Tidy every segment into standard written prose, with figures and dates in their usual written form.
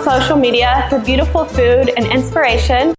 social media for beautiful food and inspiration.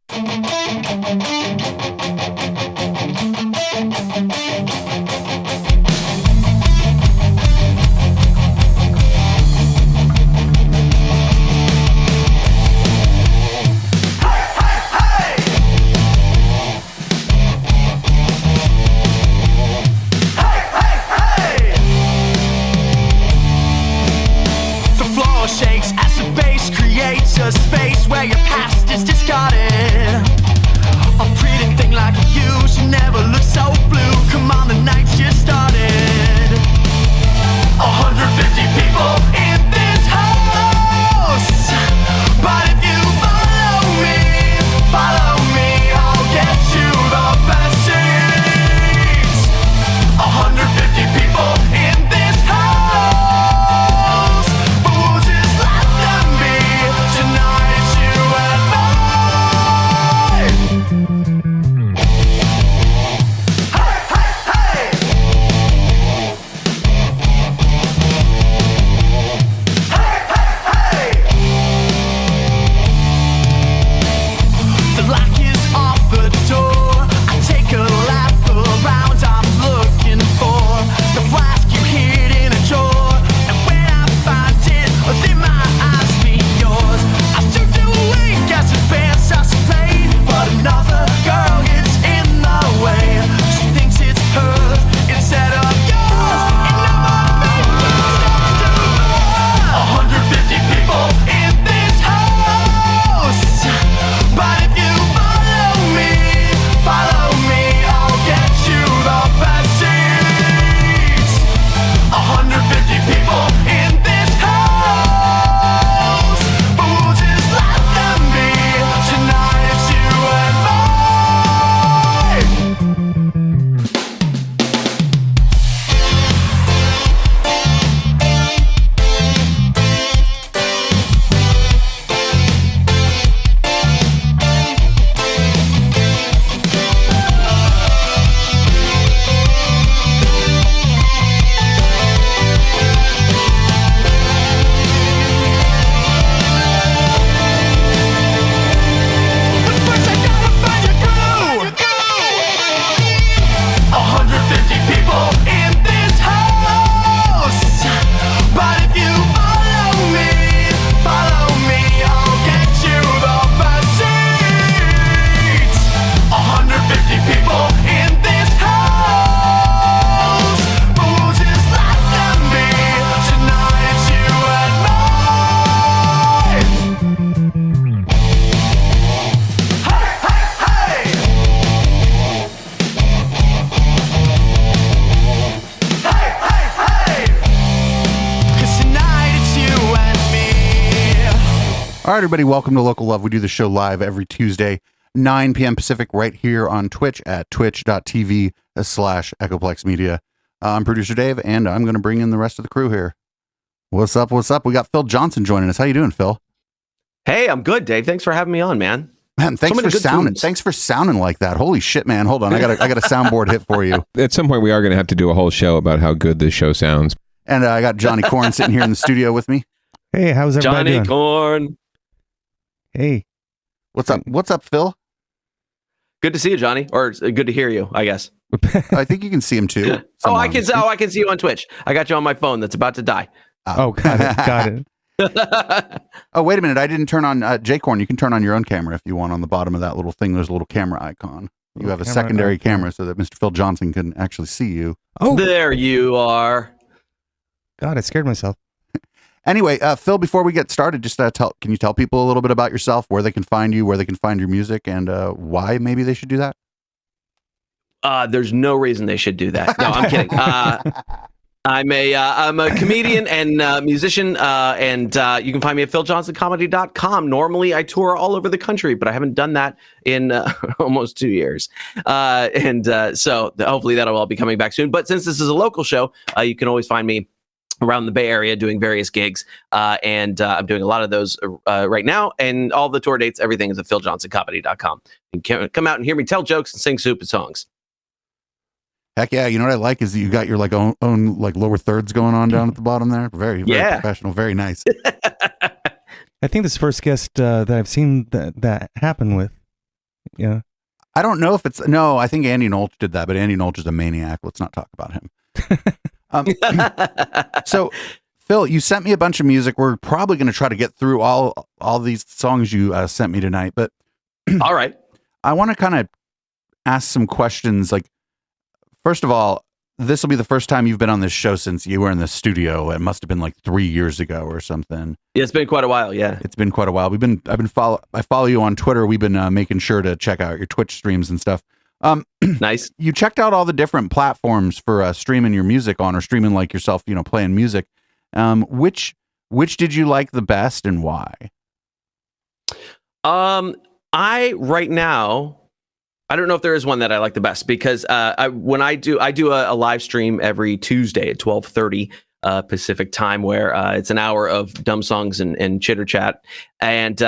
Shakes as the bass creates a space where your past is discarded. A pretty thing like you should never look so blue. Come on, the night's just started. 150 people in this house, but if you follow me, I'll get you the best seats. 150 people in this house. All right, everybody, welcome to Local Love. We do the show live every Tuesday, 9 p.m. Pacific, right here on Twitch at twitch.tv/Echoplex Media. I'm producer Dave, and I'm going to bring in the rest of the crew here. What's up? What's up? We got Phil Johnson joining us. How you doing, Phil? Hey, I'm good, Dave. Thanks for having me on, man. Man, thanks for sounding. Thanks for sounding like that. Holy shit, man! Hold on, I got a soundboard hit for you. At some point, we are going to have to do a whole show about how good this show sounds. And I got Johnny Corn sitting here in the studio with me. Hey, how's everybody doing? Johnny Corn. Hey. What's up? What's up, Phil? Good to see you, Johnny. Or good to hear you, I guess. I think you can see him too. I can see you on Twitch. I got you on my phone that's about to die. Oh, got it. Oh, wait a minute. I didn't turn on J-Corn. You can turn on your own camera if you want on the bottom of that little thing. There's a little camera icon. You have a secondary camera so that Mr. Phil Johnson can actually see you. Oh, there you are. God, I scared myself. Anyway, Phil, before we get started, just can you tell people a little bit about yourself, where they can find you, where they can find your music, and why maybe they should do that? There's no reason they should do that. No, I'm kidding. I'm a comedian and musician, and you can find me at philjohnsоncomedy.com. Normally, I tour all over the country, but I haven't done that in almost 2 years. So hopefully that'll all be coming back soon. But since this is a local show, you can always find me around the Bay Area doing various gigs, and I'm doing a lot of those right now, and all the tour dates, everything is at philjohnsоncomedy.com. You can come out and hear me tell jokes and sing stupid songs. Heck yeah. You know what I like is that you got your own like lower thirds going on down at the bottom there. Very professional. Very nice. I think this is the first guest that I've seen that happen with. Yeah. I don't know if it's no. I think Andy Nolch did that, but Andy Nolch is a maniac. Let's not talk about him. So, Phil, you sent me a bunch of music. We're probably going to try to get through all these songs you sent me tonight, but All right. I want to kind of ask some questions. Like, first of all, this will be the first time you've been on this show since you were in the studio. It must have been like 3 years ago or something. Yeah, it's been quite a while. Yeah. It's been quite a while. I follow you on Twitter. We've been making sure to check out your Twitch streams and stuff. Nice. You checked out all the different platforms for streaming your music on, or streaming like yourself, playing music. Which did you like the best and why? Right now, I don't know if there is one that I like the best, because when I do a live stream every Tuesday at 12:30 Pacific time, where it's an hour of dumb songs and chitter chat, and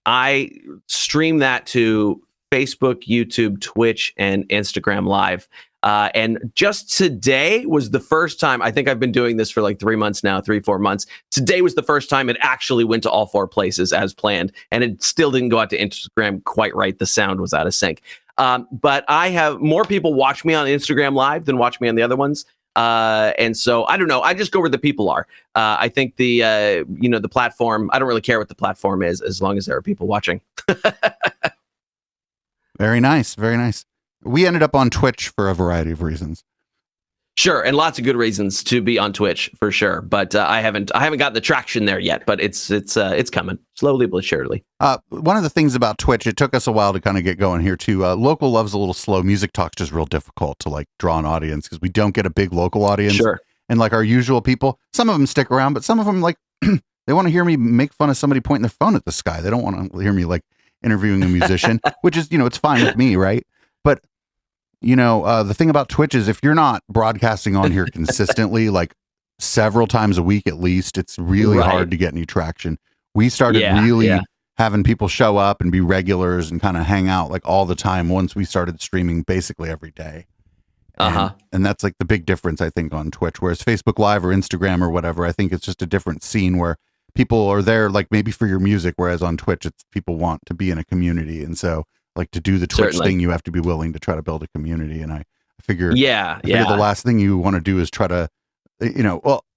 I stream that to Facebook, YouTube, Twitch, and Instagram Live. And just today was the first time. I think I've been doing this for like 3 months now, 3-4 months. Today was the first time it actually went to all 4 places as planned, and it still didn't go out to Instagram quite right. The sound was out of sync. But I have more people watch me on Instagram Live than watch me on the other ones. And so I don't know. I just go where the people are. I think the platform, I don't really care what the platform is, as long as there are people watching. Very nice. Very nice. We ended up on Twitch for a variety of reasons. Sure, and lots of good reasons to be on Twitch for sure, but I haven't gotten the traction there yet. But it's coming slowly but surely. One of the things about Twitch, it took us a while to kind of get going here too. Local love's a little slow. Music Talk's just real difficult to like draw an audience because we don't get a big local audience. Sure. And like our usual people, some of them stick around, but some of them like they want to hear me make fun of somebody pointing their phone at the sky. They don't want to hear me like interviewing a musician, which is it's fine with me, right? But the thing about Twitch is if you're not broadcasting on here consistently, like several times a week at least, it's really hard to get any traction. We started having people show up and be regulars and kind of hang out like all the time once we started streaming basically every day. And that's like the big difference, I think, on Twitch. Whereas Facebook Live or Instagram or whatever, I think it's just a different scene where people are there like maybe for your music, whereas on Twitch, it's people want to be in a community. And so like to do the Twitch thing, you have to be willing to try to build a community. And I figure, the last thing you want to do is try to,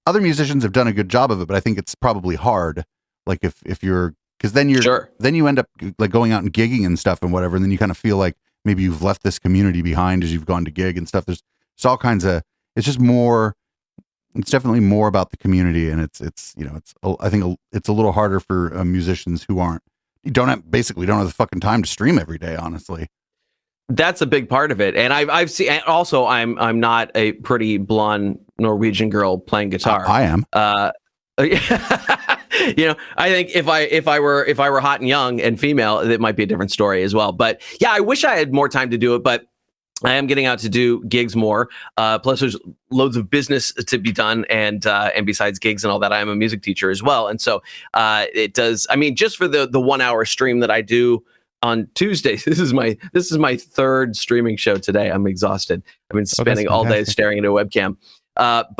other musicians have done a good job of it, but I think it's probably hard. Like if you're, because then you end up like going out and gigging and stuff and whatever. And then you kind of feel like maybe you've left this community behind as you've gone to gig and stuff. There's all kinds of, it's just more, it's definitely more about the community. And I think it's a little harder for musicians who don't have the fucking time to stream every day, honestly. That's a big part of it. And I've seen, and also I'm not a pretty blonde Norwegian girl playing guitar. I am. I think if I were hot and young and female, it might be a different story as well. But yeah, I wish I had more time to do it, but I am getting out to do gigs more. Plus there's loads of business to be done. And besides gigs and all that, I am a music teacher as well. And so it does, I mean, just for the 1 hour stream that I do on Tuesdays, this is my third streaming show today. I'm exhausted. I've been spending all day staring into a webcam. I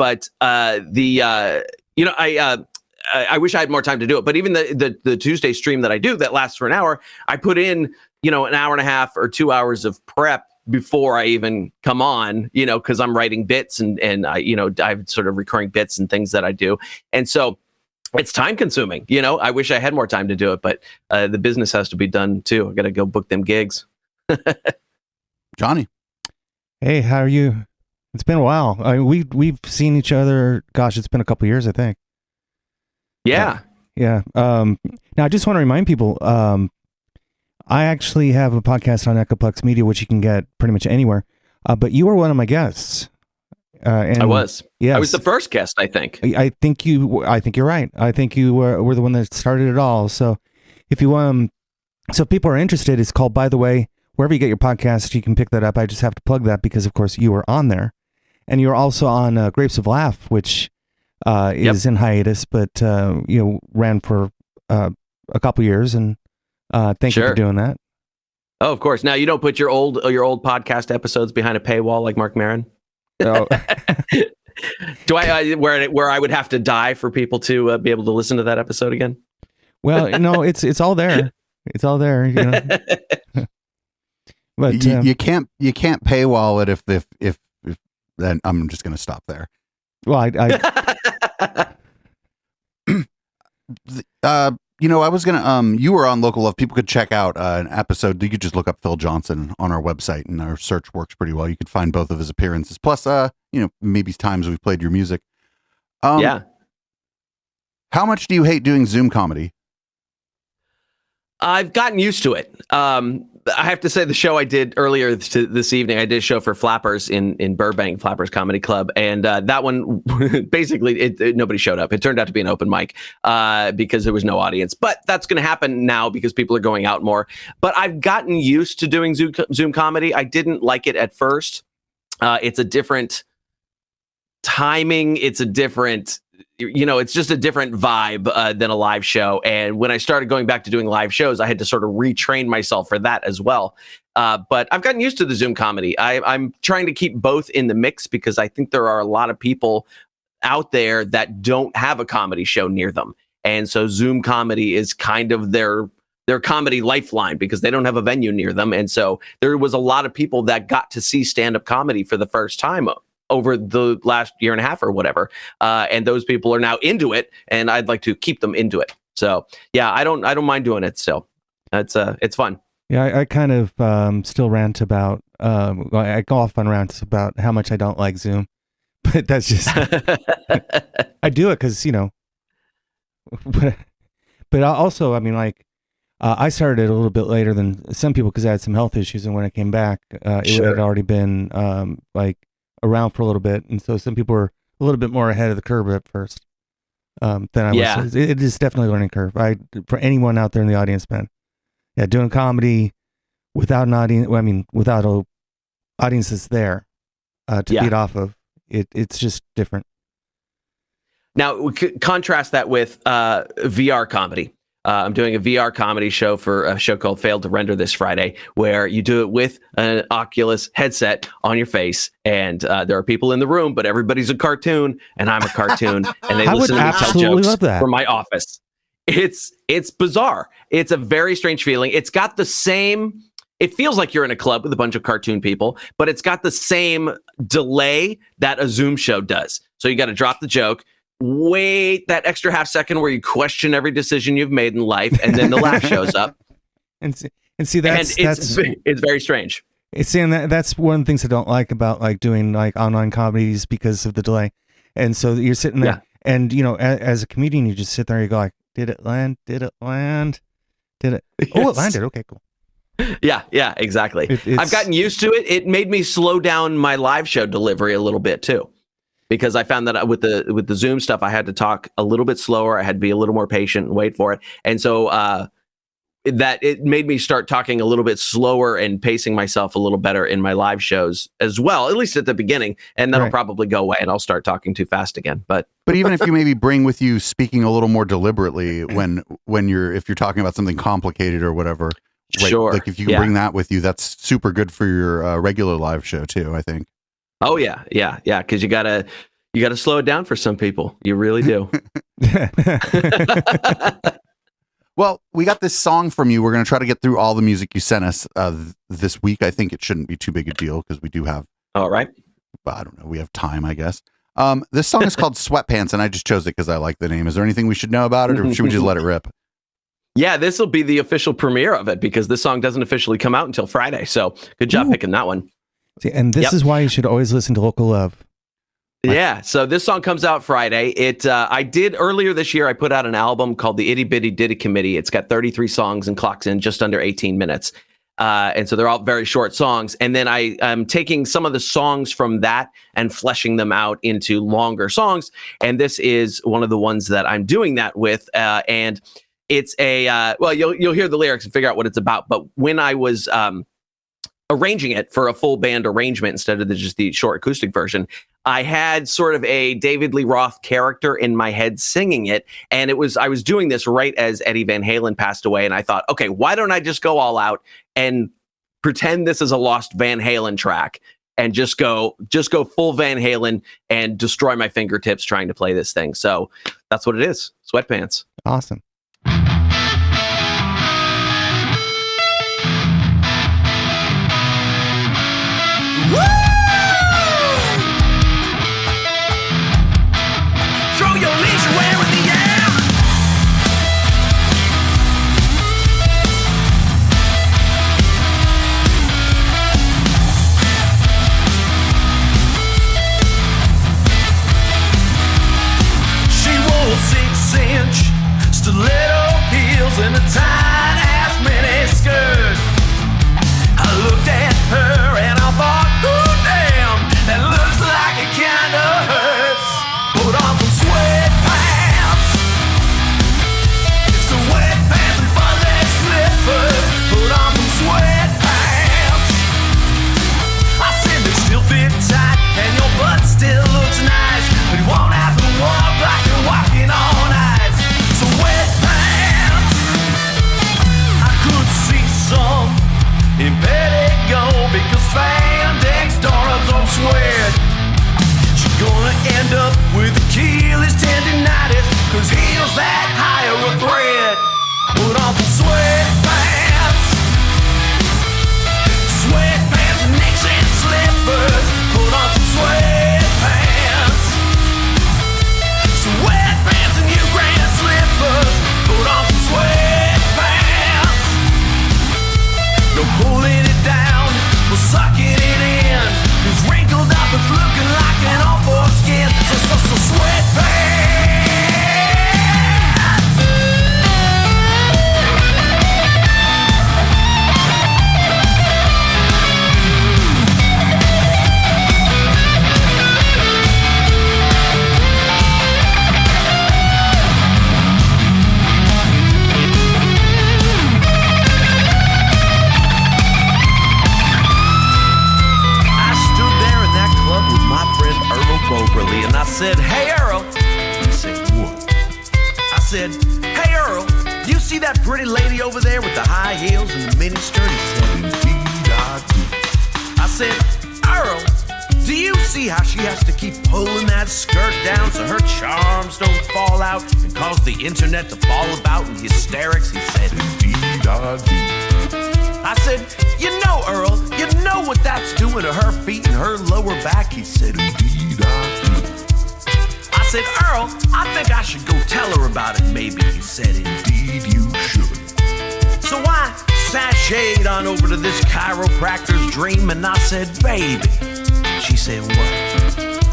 wish I had more time to do it, but even the Tuesday stream that I do that lasts for an hour, I put in, an hour and a half or 2 hours of prep before I even come on, because I'm writing bits and I have sort of recurring bits and things that I do. And so it's time consuming, I wish I had more time to do it, but the business has to be done too. I got to go book them gigs. Johnny. Hey, how are you? It's been a while. We've seen each other. Gosh, it's been a couple of years, I think. Yeah. Now I just want to remind people, I actually have a podcast on Echoplex Media, which you can get pretty much anywhere. But you were one of my guests. And I was. Yes. I was the first guest, I think. I think you're right. I think you were the one that started it all. So if people are interested, it's called By the Way. Wherever you get your podcast, you can pick that up. I just have to plug that because, of course, you were on there. And you're also on Grapes of Laugh, which is in hiatus, but ran for a couple years. And thank you for doing that. Oh, of course. Now you don't put your old podcast episodes behind a paywall like Mark Maron. Oh. Do I where I would have to die for people to be able to listen to that episode again? Well, no, it's all there. It's all there. You know? But you can't paywall it if then I'm just going to stop there. Well, I was gonna you were on Local Love. People could check out an episode. You could just look up Phil Johnson on our website, and our search works pretty well. You could find both of his appearances, plus maybe times we've played your music. Yeah. How much do you hate doing Zoom comedy? I've gotten used to it. I have to say, the show I did earlier this evening, I did a show for Flappers in Burbank, Flappers Comedy Club, and that one basically nobody showed up. It turned out to be an open mic because there was no audience. But that's going to happen now because people are going out more. But I've gotten used to doing Zoom comedy. I didn't like it at first. It's a different timing. It's a different. It's just a different vibe than a live show. And when I started going back to doing live shows, I had to sort of retrain myself for that as well. But I've gotten used to the Zoom comedy. I'm trying to keep both in the mix because I think there are a lot of people out there that don't have a comedy show near them. And so Zoom comedy is kind of their comedy lifeline because they don't have a venue near them. And so there was a lot of people that got to see stand-up comedy for the first time over the last year and a half or whatever. And those people are now into it, and I'd like to keep them into it. So yeah, I don't mind doing it still. It's fun. Yeah, I kind of still rant about, I go off on rants about how much I don't like Zoom, but that's just, I do it because, but also, I mean, like, I started it a little bit later than some people because I had some health issues. And when I came back, it had already been around for a little bit, and so some people were a little bit more ahead of the curve at first than I was. It is definitely a learning curve. For anyone out there in the audience, man, doing comedy without an audience, without a audience that's there to feed off of, it's just different. Now, we could contrast that with VR comedy. I'm doing a VR comedy show for a show called Failed to Render this Friday, where you do it with an Oculus headset on your face, and there are people in the room, but everybody's a cartoon, and I'm a cartoon, and they listen to me tell jokes from my office. It's bizarre. It's a very strange feeling. It's got the same. It feels like you're in a club with a bunch of cartoon people, but it's got the same delay that a Zoom show does. So you got to drop the joke, wait that extra half second where you question every decision you've made in life, and then the laugh shows up. And see it's very strange. That's one of the things I don't like about like doing like online comedies because of the delay. And so you're sitting there, and as a comedian, you just sit there and you go like, did it land? Did it land? Did it? Yes. Oh, it landed. Okay, cool. Yeah, exactly. I've gotten used to it. It made me slow down my live show delivery a little bit too, because I found that with the Zoom stuff, I had to talk a little bit slower. I had to be a little more patient and wait for it. And so that it made me start talking a little bit slower and pacing myself a little better in my live shows as well, at least at the beginning. And that'll probably go away and I'll start talking too fast again. But even if you maybe bring with you speaking a little more deliberately if you're talking about something complicated or whatever, sure. Like if you can bring that with you, that's super good for your regular live show too, I think. Oh yeah. Because you gotta slow it down for some people. You really do. Well, we got this song from you. We're going to try to get through all the music you sent us this week. I think it shouldn't be too big a deal because we do have. All right. I don't know. We have time, I guess. This song is called Sweatpants, and I just chose it because I like the name. Is there anything we should know about it, or should we just let it rip? Yeah, this will be the official premiere of it because this song doesn't officially come out until Friday. So good job picking that one. See, and this is why you should always listen to Local Love. Yeah, so this song comes out Friday. I did earlier this year. I put out an album called the Itty Bitty Ditty Committee. It's got 33 songs and clocks in just under 18 minutes. And so they're all very short songs. And then I'm taking some of the songs from that and fleshing them out into longer songs. And this is one of the ones that I'm doing that with. And it's you'll hear the lyrics and figure out what it's about. But when I was arranging it for a full band arrangement instead of just the short acoustic version, I had sort of a David Lee Roth character in my head singing it. And I was doing this right as Eddie Van Halen passed away. And I thought, okay, why don't I just go all out and pretend this is a lost Van Halen track and just go full Van Halen and destroy my fingertips trying to play this thing. So that's what it is. Sweatpants. Awesome. heels and a tight ass mini skirt. I looked at her and I thought, ooh damn, that looks like it kinda hurts. Put on some sweatpants, sweatpants and fuzzy slippers. Put on some sweatpants. I said they still fit tight and your butt still looks nice, but you won't have to walk like you're walking on ice. Sweatpants. I could see some impetigo because spandex darlings don't sweat. She's gonna end up with Achilles tendonitis, cause heels that high are a threat. Put on some sweatpants, sweatpants and nicks and slippers. Put on some sweatpants, sweatpants and you grand slippers. Put on some sweatpants. No pulling it down, we're sucking it in. It's wrinkled up, it's looking like an awful skin. So sweatpants. Boberly, and I said, hey Earl. He said, what? I said, hey Earl, you see that pretty lady over there with the high heels and the mini skirt? He said, indeed I do. I said, Earl, do you see how she has to keep pulling that skirt down so her charms don't fall out and cause the internet to fall about in hysterics? He said, indeed I do. I said, you know, Earl, you know what that's doing to her feet and her lower back? He said, indeed I do. I said, Earl, I think I should go tell her about it, maybe. He said, indeed you should. So I sashayed on over to this chiropractor's dream and I said, baby. She said, what?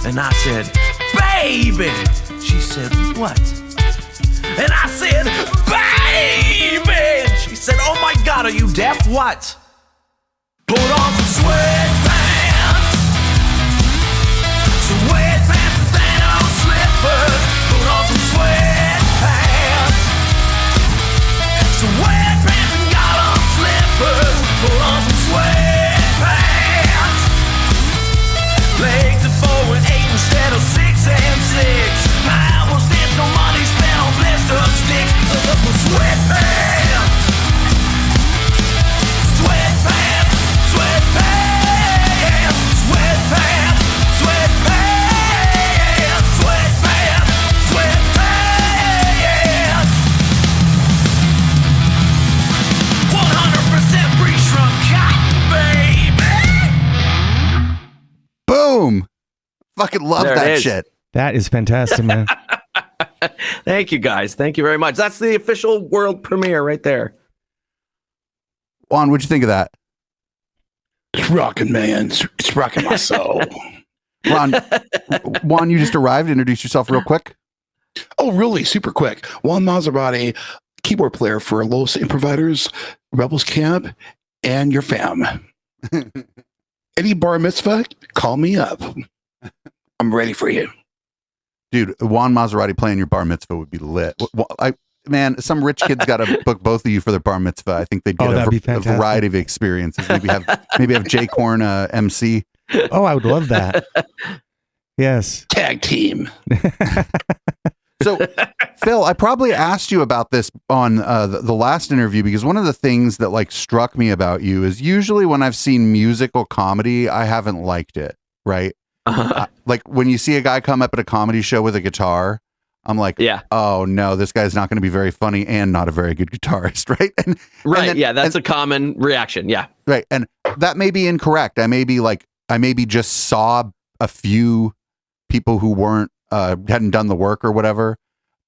And I said, baby. She said, what? And I said, baby! And she said, oh my God, are you deaf? What? Put on some sweatpants, sweatpants and Thanos slippers. Put on some sweatpants, sweatpants and got-on slippers. Put on some sweatpants, legs at 4 and 8 instead of 6 and 6. I was there's no money spent on blister sticks. So sweatpants, sweatpants, sweatpants, sweatpants, sweatpants, sweatpants, sweatpants. 100% pre-shrunk cotton, baby. Boom. Fucking love There it that is. shit. That is fantastic, man. Thank you, guys. Thank you very much. That's the official world premiere right there. Juan, what'd you think of that? It's rocking, man. It's rocking my soul. Juan, you just arrived. Introduce yourself real quick. Oh, really? Super quick. Juan Maserati, keyboard player for Los Improviders, Rebels Camp, and your fam. Any bar mitzvah, call me up. I'm ready for you. Dude, Juan Maserati playing your bar mitzvah would be lit. Man, some rich kid's got to book both of you for their bar mitzvah. I think they'd get that'd be a fantastic. variety of experiences. Maybe have Jay Korn MC. Oh, I would love that. Yes. Tag team. So, Phil, I probably asked you about this on the last interview because one of the things that like struck me about you is usually when I've seen musical comedy, I haven't liked it. Right? Like when you see a guy come up at a comedy show with a guitar, I'm like, Yeah. oh no, this guy's not going to be very funny and not a very good guitarist, right? And then- Yeah, that's a common reaction. Yeah. right, and that may be incorrect. I maybe just saw a few people who weren't hadn't done the work or whatever.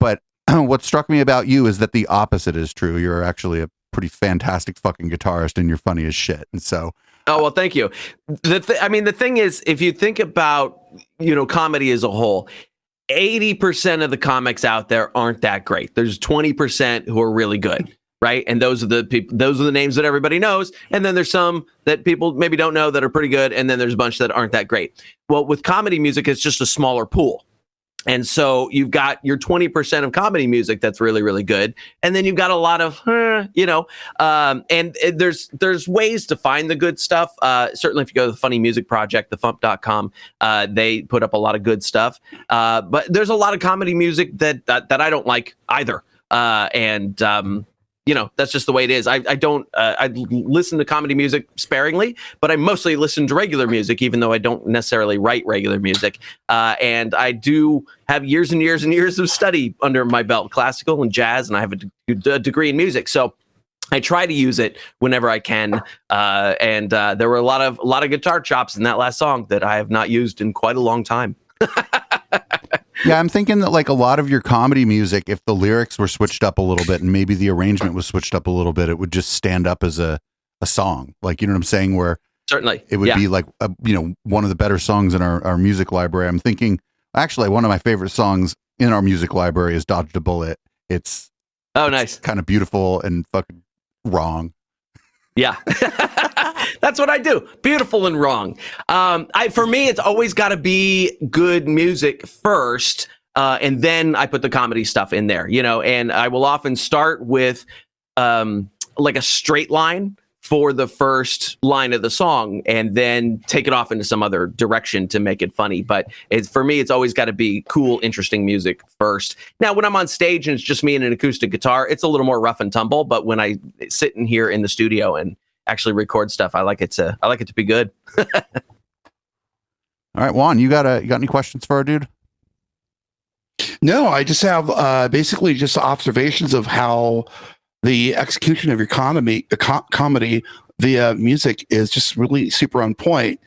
But what struck me about you is that the opposite is true. You're actually a pretty fantastic fucking guitarist, and you're funny as shit. And so, Oh, well, thank you. The thing is, if you think about, comedy as a whole, 80% of the comics out there aren't that great. There's 20% who are really good. right? And those are the people, those are the names that everybody knows. And then there's some that people maybe don't know that are pretty good. And then there's a bunch that aren't that great. Well, with comedy music, it's just a smaller pool. And so you've got your 20% of comedy music that's really, really good. And then you've got a lot of, and there's ways to find the good stuff. Certainly if you go to the Funny Music Project, thefump.com, they put up a lot of good stuff. But there's a lot of comedy music that I don't like either. That's just the way it is. I listen to comedy music sparingly, but I mostly listen to regular music, even though I don't necessarily write regular music. And I do have years and years and years of study under my belt, classical and jazz, and I have a degree in music. So I try to use it whenever I can. And there were a lot of guitar chops in that last song that I have not used in quite a long time. Yeah, I'm thinking that like a lot of your comedy music, if the lyrics were switched up a little bit and maybe the arrangement was switched up a little bit, it would just stand up as a song. Like, you know what I'm saying? Where certainly it would be like, one of the better songs in our music library. I'm thinking, actually, one of my favorite songs in our music library is Dodged a Bullet. It's nice. Kind of beautiful and fucking wrong. Yeah. That's what I do. Beautiful and wrong. For me, it's always got to be good music first, and then I put the comedy stuff in there, and I will often start with like a straight line for the first line of the song and then take it off into some other direction to make it funny. But for me, it's always got to be cool, interesting music first. Now, when I'm on stage and it's just me and an acoustic guitar, it's a little more rough and tumble. But when I sit in here in the studio and actually record stuff, I like it to be good. All right, Juan, you got any questions for our dude? No, I just have basically just observations of how the execution of your comedy via music is just really super on point.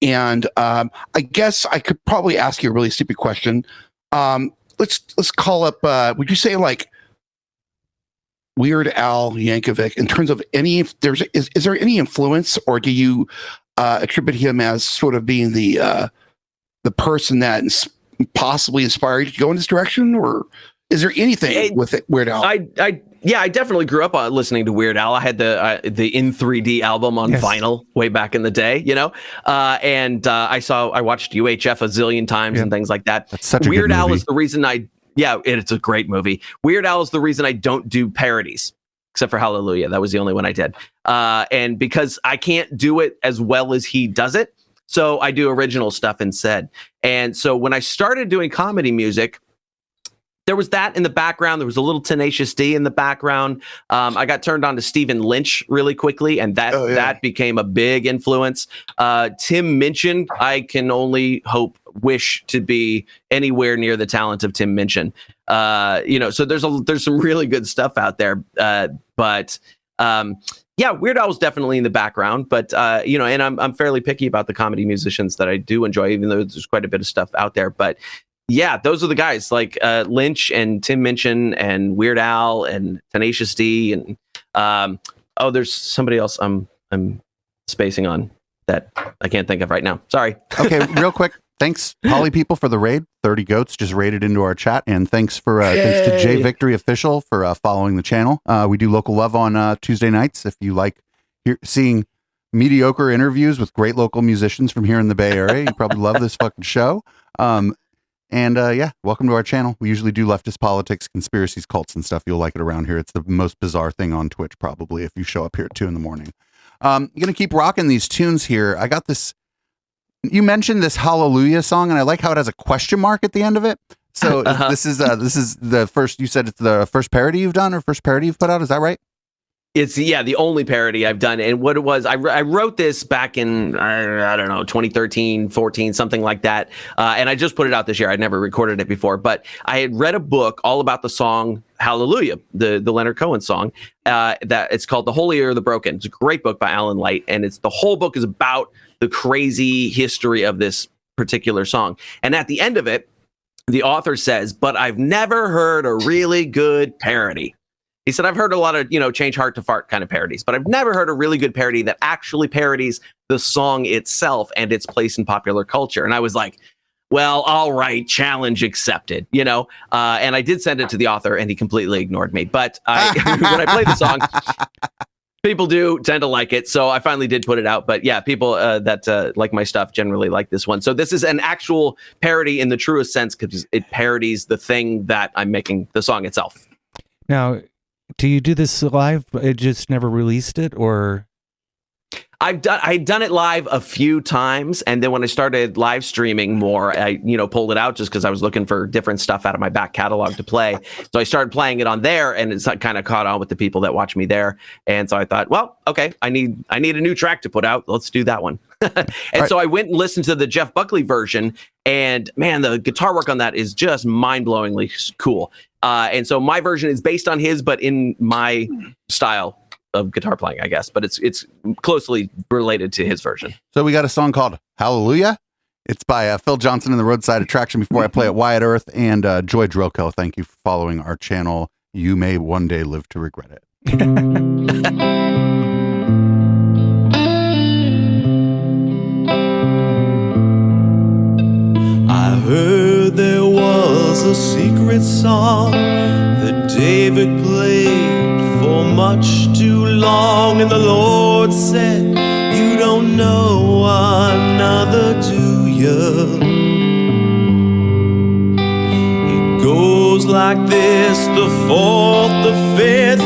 And I guess I could probably ask you a really stupid question. Let's call up. Would you say like Weird Al Yankovic in terms of any? Is there any influence, or do you attribute him as sort of being the person that possibly inspired you to go in this direction, or is there anything with it, Weird Al? I definitely grew up listening to Weird Al. I had the In 3D album on vinyl way back in the day, and I watched UHF a zillion times and things like that. That's such a Weird good Al movie. is the reason it's a great movie. Weird Al is the reason I don't do parodies, except for Hallelujah. That was the only one I did. And because I can't do it as well as he does it, so I do original stuff instead. And so when I started doing comedy music, there was that in the background. There was a little Tenacious D in the background. I got turned on to Stephen Lynch really quickly, and that became a big influence. Tim Minchin, I can only wish to be anywhere near the talent of Tim Minchin. So there's some really good stuff out there. Weird Al was definitely in the background, but and I'm fairly picky about the comedy musicians that I do enjoy, even though there's quite a bit of stuff out there. But yeah, those are the guys like Lynch and Tim Minchin and Weird Al and Tenacious D and there's somebody else I'm spacing on that I can't think of right now. Sorry. Okay, real quick. Thanks, Holly people, for the raid. 30 Goats just raided into our chat, and thanks to Jay Victory Official for following the channel. We do Local Love on Tuesday nights. If you like seeing mediocre interviews with great local musicians from here in the Bay Area, you probably love this fucking show. Welcome to our channel. We usually do leftist politics, conspiracies, cults, and stuff. You'll like it around here. It's the most bizarre thing on Twitch, probably, if you show up here at 2 a.m. I'm going to keep rocking these tunes here. I got this. You mentioned this Hallelujah song, and I like how it has a question mark at the end of it. So this is the first, you said it's the first parody you've done or first parody you've put out. Is that right? It's the only parody I've done. And what it was, I wrote this back in, I don't know, 2013, 14, something like that. And I just put it out this year. I'd never recorded it before, but I had read a book all about the song Hallelujah, the Leonard Cohen song, that it's called The Holy or the Broken. It's a great book by Alan Light. And the whole book is about the crazy history of this particular song. And at the end of it, the author says, but I've never heard a really good parody. He said, I've heard a lot of, change heart to fart kind of parodies, but I've never heard a really good parody that actually parodies the song itself and its place in popular culture. And I was like, well, all right, challenge accepted, you know? And I did send it to the author and he completely ignored me. But when I played the song, people do tend to like it. So I finally did put it out. But yeah, people that like my stuff generally like this one. So this is an actual parody in the truest sense because it parodies the thing that I'm making, the song itself. Now, do you do this live? It just never released it, or? I'd done it live a few times, and then when I started live streaming more, I pulled it out just because I was looking for different stuff out of my back catalog to play. So I started playing it on there, and it's kind of caught on with the people that watch me there. And so I thought, well, okay, I need a new track to put out. Let's do that one. So I went and listened to the Jeff Buckley version, and man, the guitar work on that is just mind-blowingly cool. And so my version is based on his, but in my style of guitar playing, I guess, but it's closely related to his version. So we got a song called Hallelujah. It's by Phil Johnson and the Roadside Attraction. Before I play it, Wyatt Earth and Joy Drillco. Thank you for following our channel. You may one day live to regret it. I heard there was a secret song that David played for much too long, and the Lord said, you don't know another, do you? It goes like this, the fourth, the fifth,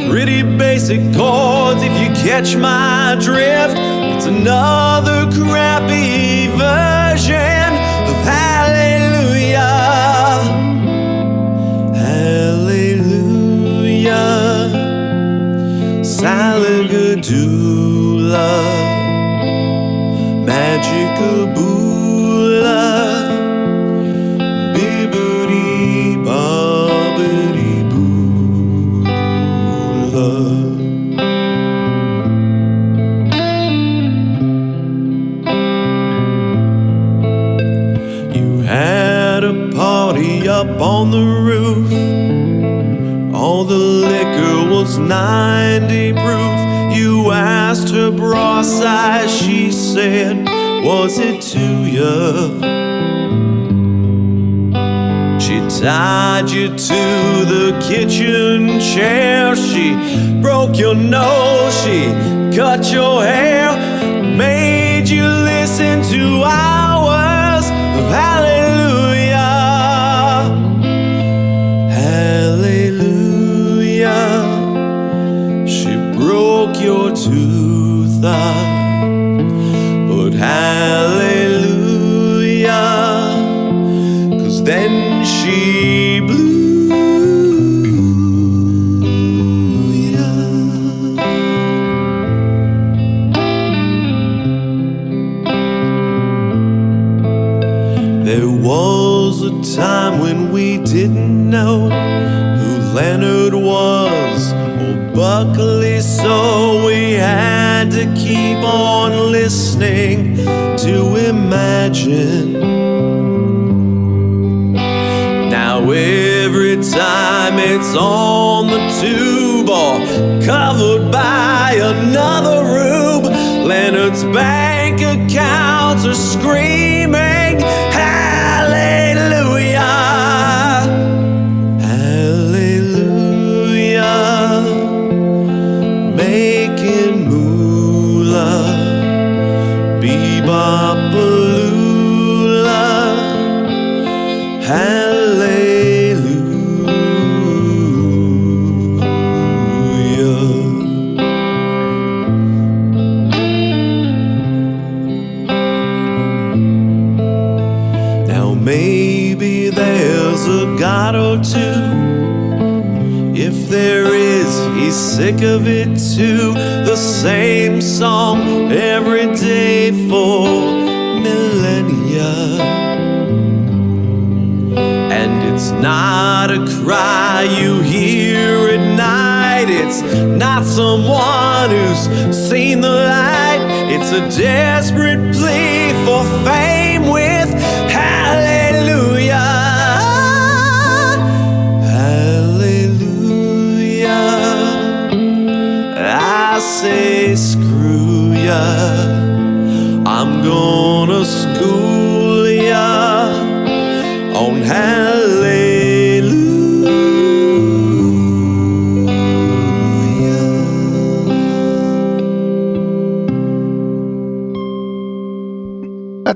pretty basic chords if you catch my drift. It's another crappy version of Hallelujah. Hallelujah. Salagadoola, Magicaboola, Bibbidi Bobbidi Boola. You had a party up on the roof. All the liquor was 90 proof. You asked her bra size, she said, was it to you? She tied you to the kitchen chair. She broke your nose, she cut your hair, made you listen to hours of Hallelujah. Hallelujah. She broke your tooth out, but hallelujah, 'cause then she blew ya. There was a time when we didn't know who Leonard was or Buckley, so we had to keep on listening to imagine. Now every time it's on the tube or covered by another rube, Leonard's bank accounts are screaming hallelujah, hallelujah, making moolah, bebop-a-lula, maybe there's a God or two. If there is, he's sick of it too. The same song every day for millennia. And it's not a cry you hear at night. It's not someone who's seen the light. It's a desperate plea for fame with hallelujah, hallelujah. I say screw ya, I'm gonna school ya. That's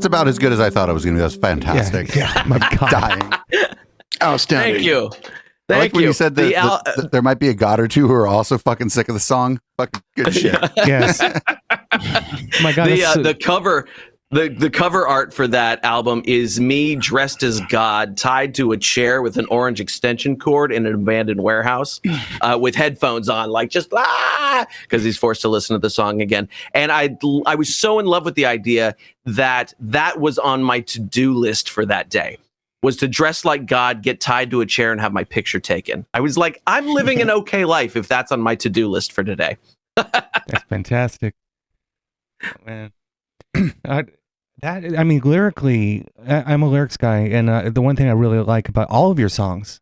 about as good as I thought it was going to be. That's fantastic. Yeah, my God. Dying. Outstanding. Thank you. I like Thank when you. you said that there might be a god or two who are also fucking sick of the song. Fucking good shit. Yes. My God. The cover. The cover art for that album is me dressed as God, tied to a chair with an orange extension cord in an abandoned warehouse, with headphones on, like just because he's forced to listen to the song again. And I was so in love with the idea that was on my to-do list for that day, was to dress like God, get tied to a chair, and have my picture taken. I was like, I'm living an okay life if that's on my to-do list for today. That's fantastic. Oh, man. I mean, lyrically, I'm a lyrics guy, and the one thing I really like about all of your songs,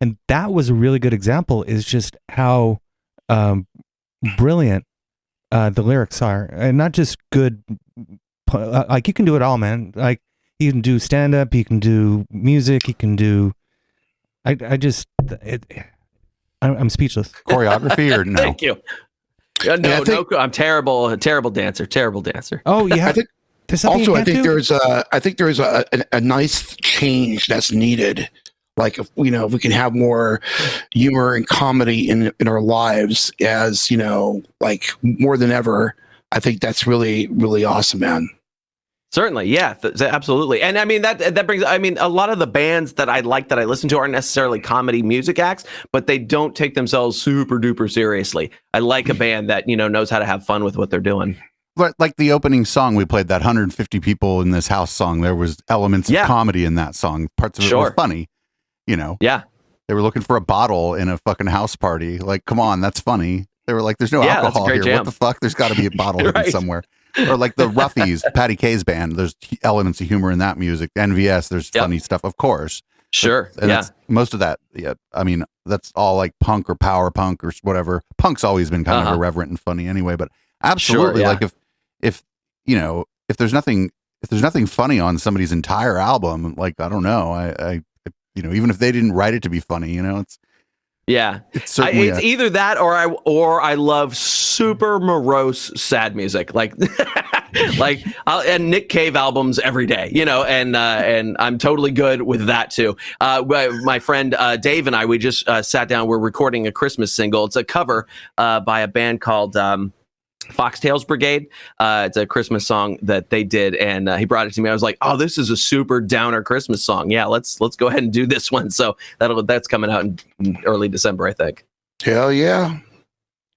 and that was a really good example, is just how brilliant the lyrics are, and not just good. Like you can do it all, man. Like you can do stand up, you can do music, you can do. I'm speechless. Choreography or no? Thank you. No, I'm terrible. A terrible dancer. Oh yeah. I think there's something also, you can't do? I think there's a nice change that's needed. Like if we can have more humor and comedy in our lives, as like more than ever, I think that's really, really awesome, man. Certainly, yeah, absolutely. And I mean that brings. I mean, a lot of the bands that I like that I listen to aren't necessarily comedy music acts, but they don't take themselves super duper seriously. I like a band that knows how to have fun with what they're doing. Like the opening song we played, that 150 people in this house song, there was elements of comedy in that song. Parts of it were funny, Yeah. They were looking for a bottle in a fucking house party. Like, come on, that's funny. They were like, there's no alcohol here. Jam. What the fuck? There's got to be a bottle hidden somewhere. Or like the Ruffies, Patty Kay's band. There's elements of humor in that music. NVS, there's funny stuff, of course. Sure. And most of that, I mean, that's all like punk or power punk or whatever. Punk's always been kind of irreverent and funny anyway, but absolutely, like if there's nothing funny on somebody's entire album, like I don't know, I even if they didn't write it to be funny, it's certainly it's either that or I love super morose sad music, like and Nick Cave albums every day, and I'm totally good with that too. My friend Dave and I, we just sat down. We're recording a Christmas single. It's a cover by a band called Foxtails Brigade. It's a Christmas song that they did, and he brought it to me. I was like, "Oh, this is a super downer Christmas song. Yeah, let's go ahead and do this one." So that's coming out in early December, I think. Hell yeah!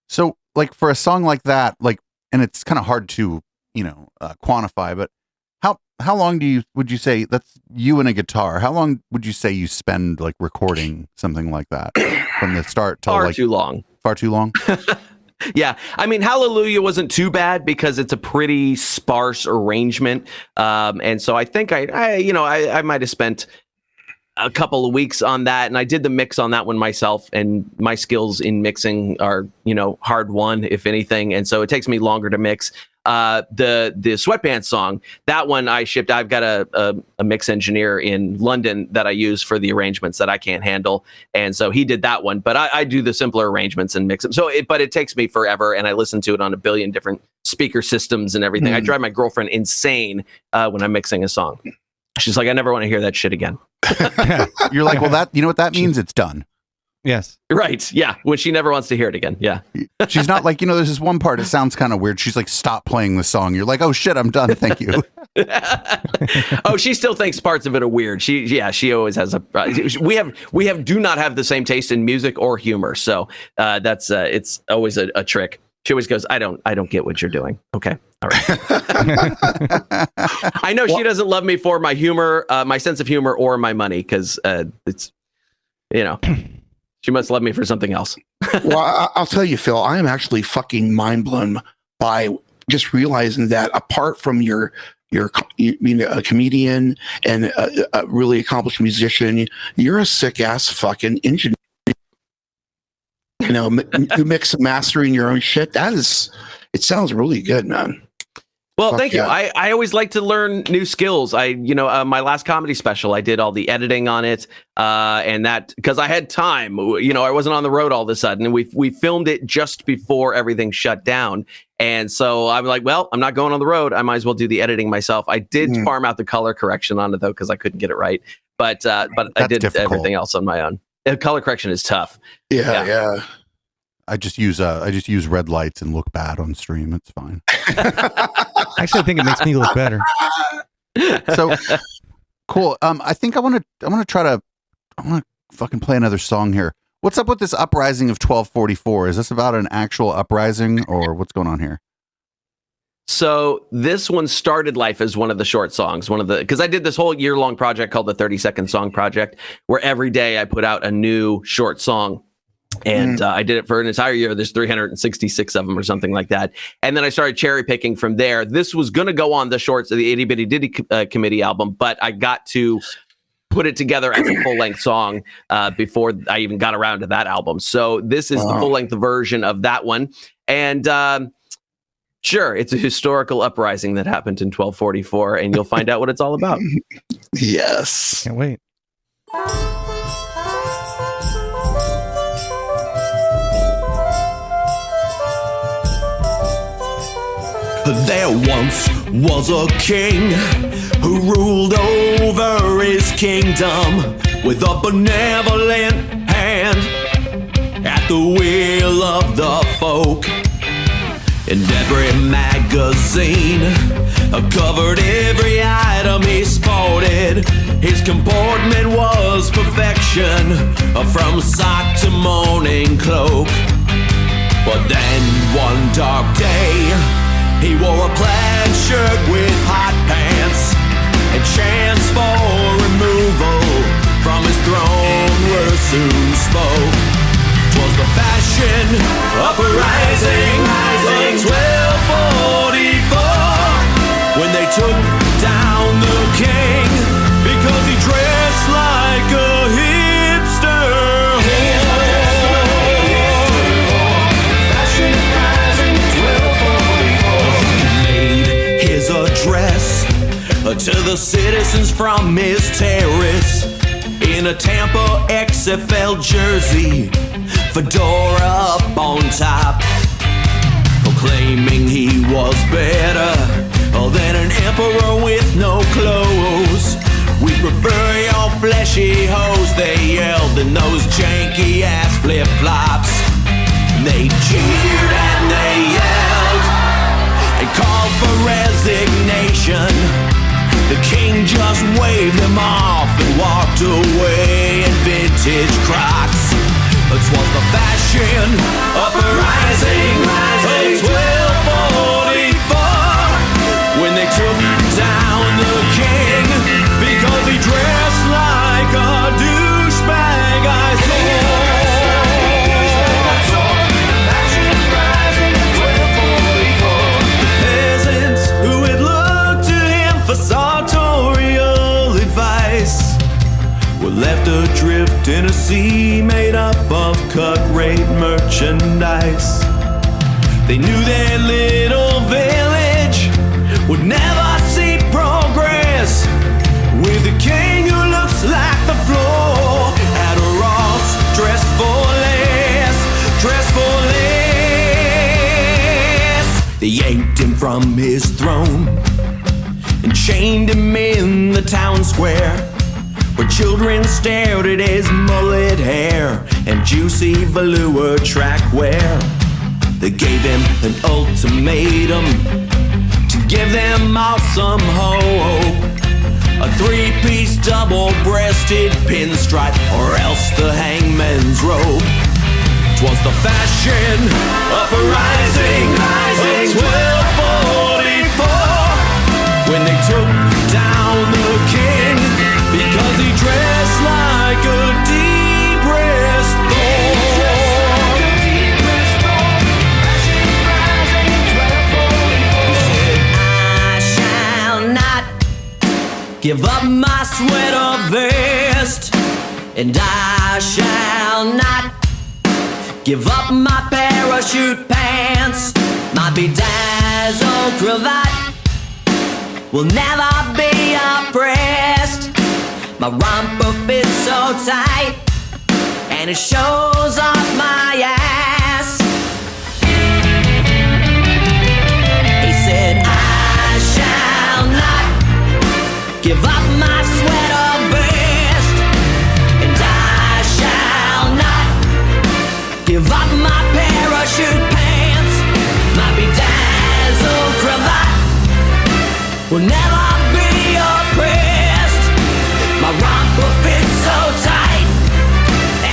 So, like for a song like that, like, and it's kind of hard to quantify, but how long would you say that's you and a guitar? How long would you say you spend like recording something like that from the start till Far too long. Far too long. Yeah, I mean, Hallelujah wasn't too bad because it's a pretty sparse arrangement, and so I think I might have spent a couple of weeks on that, and I did the mix on that one myself, and my skills in mixing are hard won, if anything, and so it takes me longer to mix. The Sweatpants song, that one I shipped. I've got a mix engineer in London that I use for the arrangements that I can't handle, and so he did that one. But I do the simpler arrangements and mix them. But it takes me forever, and I listen to it on a billion different speaker systems and everything. I drive my girlfriend insane when I'm mixing a song. She's like, I never want to hear that shit again. You're like, well, you know what that means? It's done. Yes. Right. Yeah. When she never wants to hear it again. Yeah. She's not like, there's this one part, it sounds kind of weird. She's like, stop playing the song. You're like, oh shit, I'm done. Thank you. Oh, she still thinks parts of it are weird. She always has we do not have the same taste in music or humor. So that's it's always a trick. She always goes, I don't get what you're doing. Okay. All right. I know she doesn't love me for my humor, my sense of humor, or my money, because it's, she must love me for something else. Well, I'll tell you, Phil, I am actually fucking mind blown by just realizing that apart from you're a comedian and a really accomplished musician, you're a sick ass fucking engineer. You mix and mastering your own shit. It sounds really good, man. Well, Fuck thank yeah. you. I always like to learn new skills. My last comedy special, I did all the editing on it, and that because I had time. I wasn't on the road all of a sudden, and we filmed it just before everything shut down. And so I'm like, well, I'm not going on the road. I might as well do the editing myself. I did farm out the color correction on it though because I couldn't get it right. But I did difficult. everything else on my own. Color correction is tough. Yeah. I just use red lights and look bad on stream. It's fine. Actually, I think it makes me look better. So cool. I think I want to fucking play another song here. What's up with this uprising of 1244? Is this about an actual uprising or what's going on here? So this one started life as one of the short songs, because I did this whole year-long project called the 30-Second Song Project, where every day I put out a new short song. And I did it for an entire year. There's 366 of them or something like that. And then I started cherry picking from there. This was going to go on the shorts of the Itty Bitty Ditty Committee album, but I got to put it together as a full-length song before I even got around to that album. So this is the full-length version of that one. And sure, it's a historical uprising that happened in 1244, and you'll find out what it's all about. Yes. Can't wait. There once was a king who ruled over his kingdom with a benevolent hand at the will of the folk. And every magazine covered every item he sported. His comportment was perfection from sock to morning cloak. But then one dark day, he wore a plaid shirt with hot pants, and chance for removal from his throne were soon spoke. 'Twas the fashion uprising of 1244, when they took down the king because he dressed like a hipster. Address to the citizens from his terrace in a Tampa XFL jersey, fedora up on top, proclaiming he was better than an emperor with no clothes. We prefer your fleshy hoes, they yelled in those janky ass flip-flops. They cheered and they yelled and called for resignation. The king just waved them off and walked away in vintage Crocs. It was the fashion uprising of 1244, when they took down the king because he dressed like a douchebag. I saw. Sartorial advice were left adrift in a sea made up of cut-rate merchandise. They knew their little village would never see progress with a king who looks like the floor at a Ross, dressed for less, dressed for less. They yanked him from his throne and chained him in the town square, where children stared at his mullet hair and juicy velour track wear. They gave him an ultimatum to give them all some hope: a three-piece double-breasted pinstripe, or else the hangman's robe. 'Twas the fashion uprising of 1244, when they took down the king because he dressed like a depressed thorn. I shall not give up my sweater vest, and I shall not give up my parachute pants, my bedazzled cravat, will never be oppressed. My romper fits so tight, and it shows off my ass. He said, I shall not give up my sweater vest, and I shall not give up my parachute pants. My bedazzled cravat will never be oppressed. My romper fits so tight,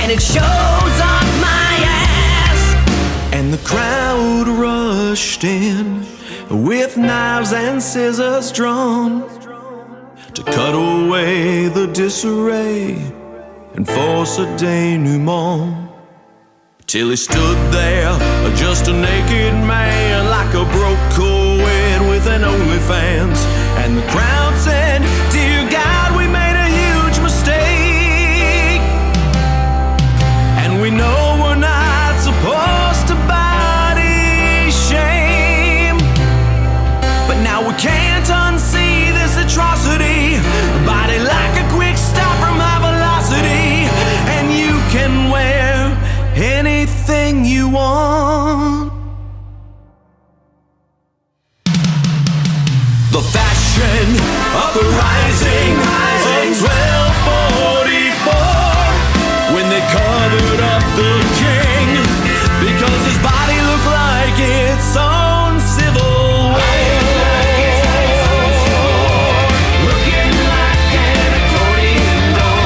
and it shows off my ass. And the crowd rushed in with knives and scissors drawn to cut away the disarray and force a denouement. Till he stood there, just a naked man, like a broke co-ed with an OnlyFans. And the crowd said, dear God, we made a huge mistake, and we know we're not supposed to body shame, but now we can't unsee this atrocity. Body like a quick stop from high velocity, and you can wear anything you want. The fashion of the rising of 1244, when they covered up the king because his body looked like its own civil war. Looking like an accordion door,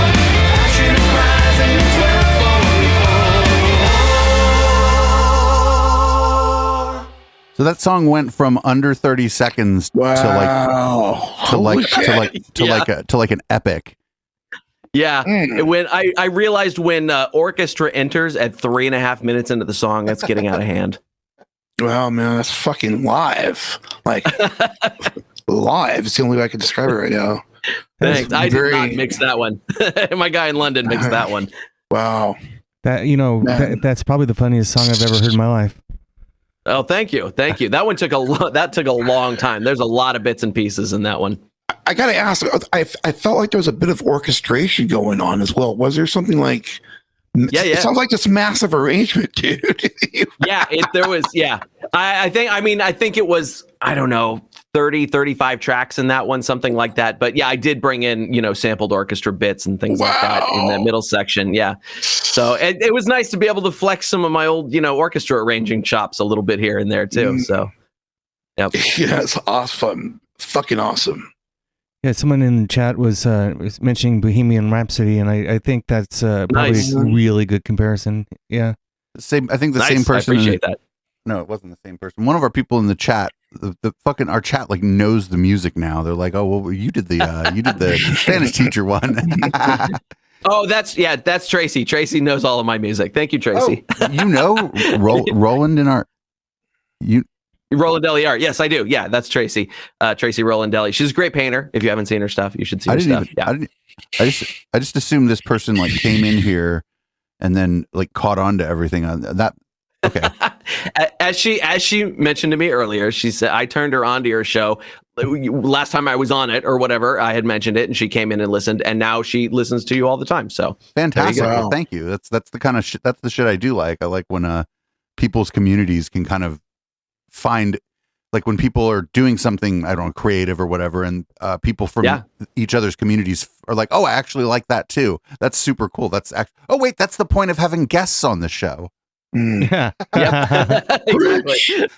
fashion rising 1244. So that song went from under 30 seconds to like an epic. Yeah, when I realized when orchestra enters at 3.5 minutes into the song, that's getting out of hand. Well, man, that's fucking live. Like, live. It's the only way I can describe it right now. Thanks. I did not mix that one. My guy in London mixed that one. Wow. That's probably the funniest song I've ever heard in my life. Oh, thank you. That one took a long time. There's a lot of bits and pieces in that one. I gotta ask. I felt like there was a bit of orchestration going on as well. Was there something like? Yeah. It sounds like this massive arrangement, dude. There was. Yeah, I think it was. I don't know, 30, 35 tracks in that one, something like that. But yeah, I did bring in sampled orchestra bits and things like that in that middle section. Yeah, so it was nice to be able to flex some of my old orchestra arranging chops a little bit here and there too. So, yep. Yeah, it's awesome, fucking awesome. Yeah, someone in the chat was mentioning Bohemian Rhapsody, and I think that's probably a really good comparison. Yeah, same. I think the same person. I appreciate that. No, it wasn't the same person. One of our people in the chat, our chat like knows the music now. They're like, oh, well, you did the Spanish teacher one. Oh, that's Tracy. Tracy knows all of my music. Thank you, Tracy. Oh, Roland in our Rolandelli art. Yes, I do. Yeah, that's Tracy. Tracy Rolandelli. She's a great painter. If you haven't seen her stuff, you should see her stuff. I just assumed this person like came in here and then like caught on to everything on that. Okay. As she mentioned to me earlier, she said I turned her on to your show last time I was on it or whatever. I had mentioned it and she came in and listened, and now she listens to you all the time. So fantastic. Well, thank you. That's the kind of shit. That's the shit I do like. I like when people's communities can kind of find, like when people are doing something, I don't know, creative or whatever, and people from each other's communities are like, oh, I actually like that too. That's super cool. That's that's the point of having guests on the show. Yeah. Exactly.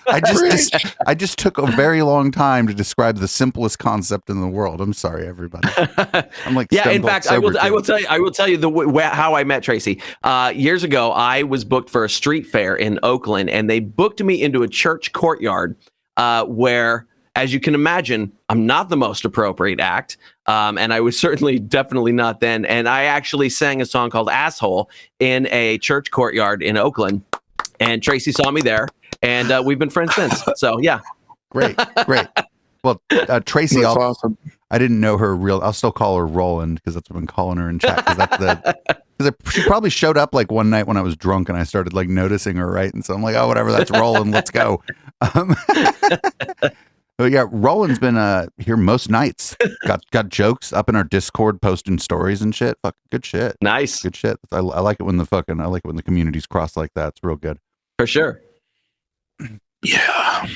I just took a very long time to describe the simplest concept in the world. I'm sorry, everybody. I'm like, in fact, I will tell you how I met Tracy. Years ago, I was booked for a street fair in Oakland, and they booked me into a church courtyard where, as you can imagine, I'm not the most appropriate act. And I was definitely not then. And I actually sang a song called Asshole in a church courtyard in Oakland. And Tracy saw me there, and we've been friends since. So, yeah. Great. Well, Tracy, awesome. I didn't know her real. I'll still call her Roland because that's what I've been calling her in chat. Because she probably showed up like one night when I was drunk and I started like noticing her, right? And so I'm like, oh, whatever, that's Roland. Let's go. But yeah, Roland's been here most nights. Got jokes up in our Discord, posting stories and shit. Fuck, good shit. Nice. Good shit. I like it when the communities cross like that. It's real good. For sure. Yeah.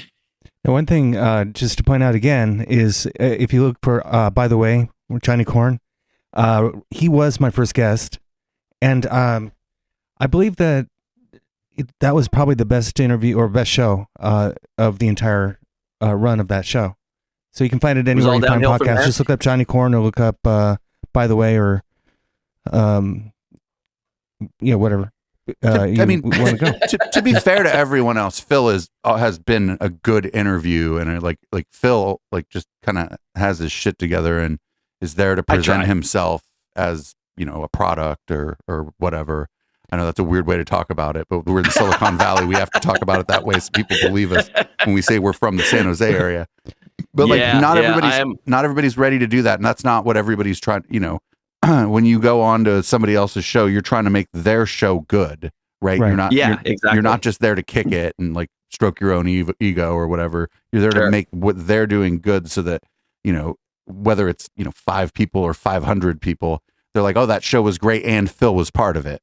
And one thing, just to point out again, is if you look for, by the way, Johnny Corn, he was my first guest, and I believe that that was probably the best interview or best show of the entire run of that show. So you can find it anywhere you find podcasts. Just look up Johnny Corn or look up By the Way or whatever. I mean, want to go. to be fair to everyone else, Phil has been a good interview, and like Phil just kind of has his shit together and is there to present himself as a product or whatever. I know that's a weird way to talk about it, but we're in Silicon Valley. We have to talk about it that way so people believe us when we say we're from the San Jose area. But not everybody's ready to do that, and that's not what everybody's trying. When you go on to somebody else's show, you're trying to make their show good, right? You're not. Exactly. You're not just there to kick it and stroke your own ego or whatever. You're there to make what they're doing good, so that whether it's 5 people or 500 people, they're like, oh, that show was great, and Phil was part of it.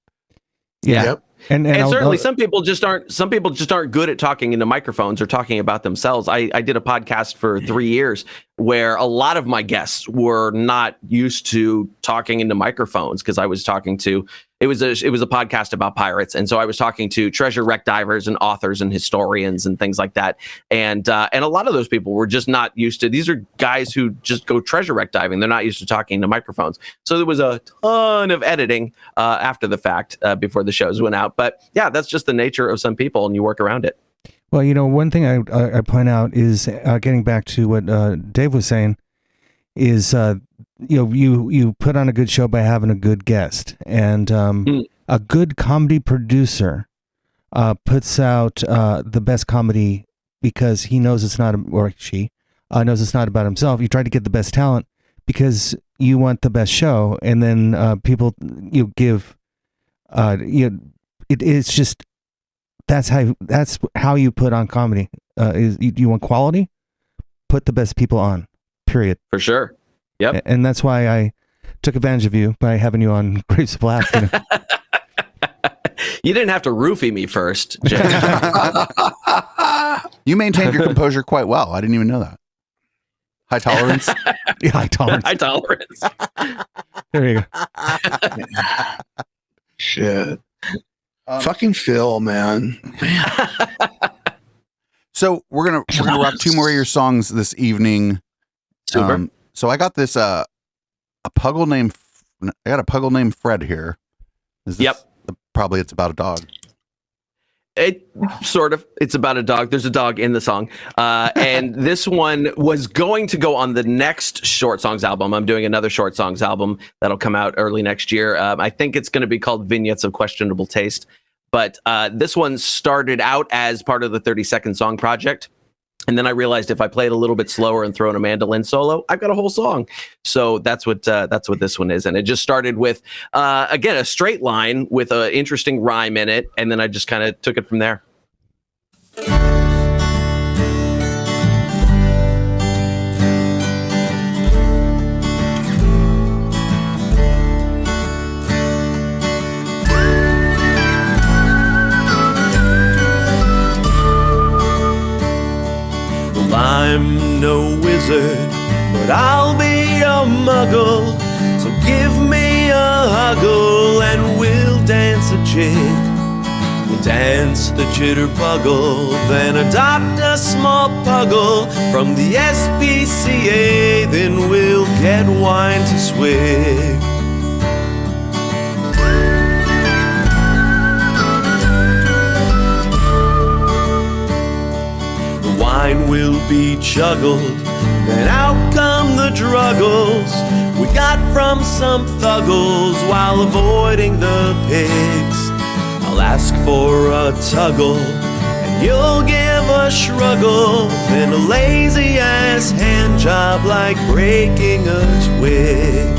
Yeah. Yep. And certainly some people just aren't good at talking into microphones or talking about themselves. I did a podcast for 3 years where a lot of my guests were not used to talking into microphones because I was talking to it was a podcast about pirates, and so I was talking to treasure wreck divers and authors and historians and things like that. And a lot of those people were just not used to. These are guys who just go treasure wreck diving. They're not used to talking to microphones. So there was a ton of editing after the fact before the shows went out. But yeah, that's just the nature of some people, and you work around it. Well, one thing I point out is getting back to what Dave was saying is you put on a good show by having a good guest, and a good comedy producer puts out the best comedy because he knows it's not or she knows it's not about himself. You try to get the best talent because you want the best show, and then people give it's just that's how you put on comedy. Is you want quality, put the best people on. Period. For sure. Yep. And that's why I took advantage of you by having you on Grapes of Laugh. You didn't have to roofie me first, Jay. You maintained your composure quite well. I didn't even know that. High tolerance. Yeah, high tolerance. High tolerance. There you go. Shit. Fucking Phil, man. So we're gonna rock 2 more of your songs this evening. Super. So I got this a puggle named Fred here. Probably it's about a dog. It's about a dog. There's a dog in the song. And this one was going to go on the next Short Songs album. I'm doing another Short Songs album that'll come out early next year. I think it's going to be called Vignettes of Questionable Taste. But this one started out as part of the 30-second song project. And then I realized if I played a little bit slower and throw in a mandolin solo, I've got a whole song. So that's what this one is. And it just started with, again, a straight line with an interesting rhyme in it. And then I just kind of took it from there. I'm no wizard, but I'll be a muggle. So give me a huggle and we'll dance a jig. We'll dance the jitterbuggle, then adopt a small puggle from the SPCA. Then we'll get wine to swig. Wine will be juggled, then out come the druggles we got from some thuggles while avoiding the pigs. I'll ask for a tuggle, and you'll give a shruggle, then a lazy-ass hand job like breaking a twig.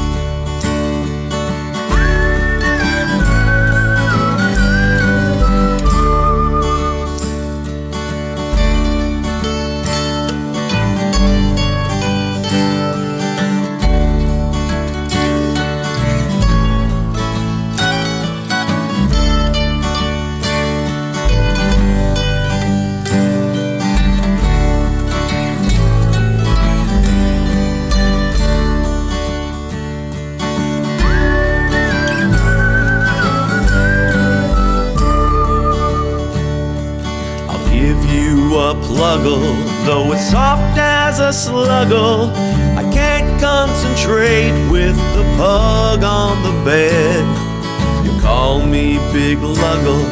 you a pluggle, though it's soft as a sluggle. I can't concentrate with the pug on the bed. You call me Big Luggle,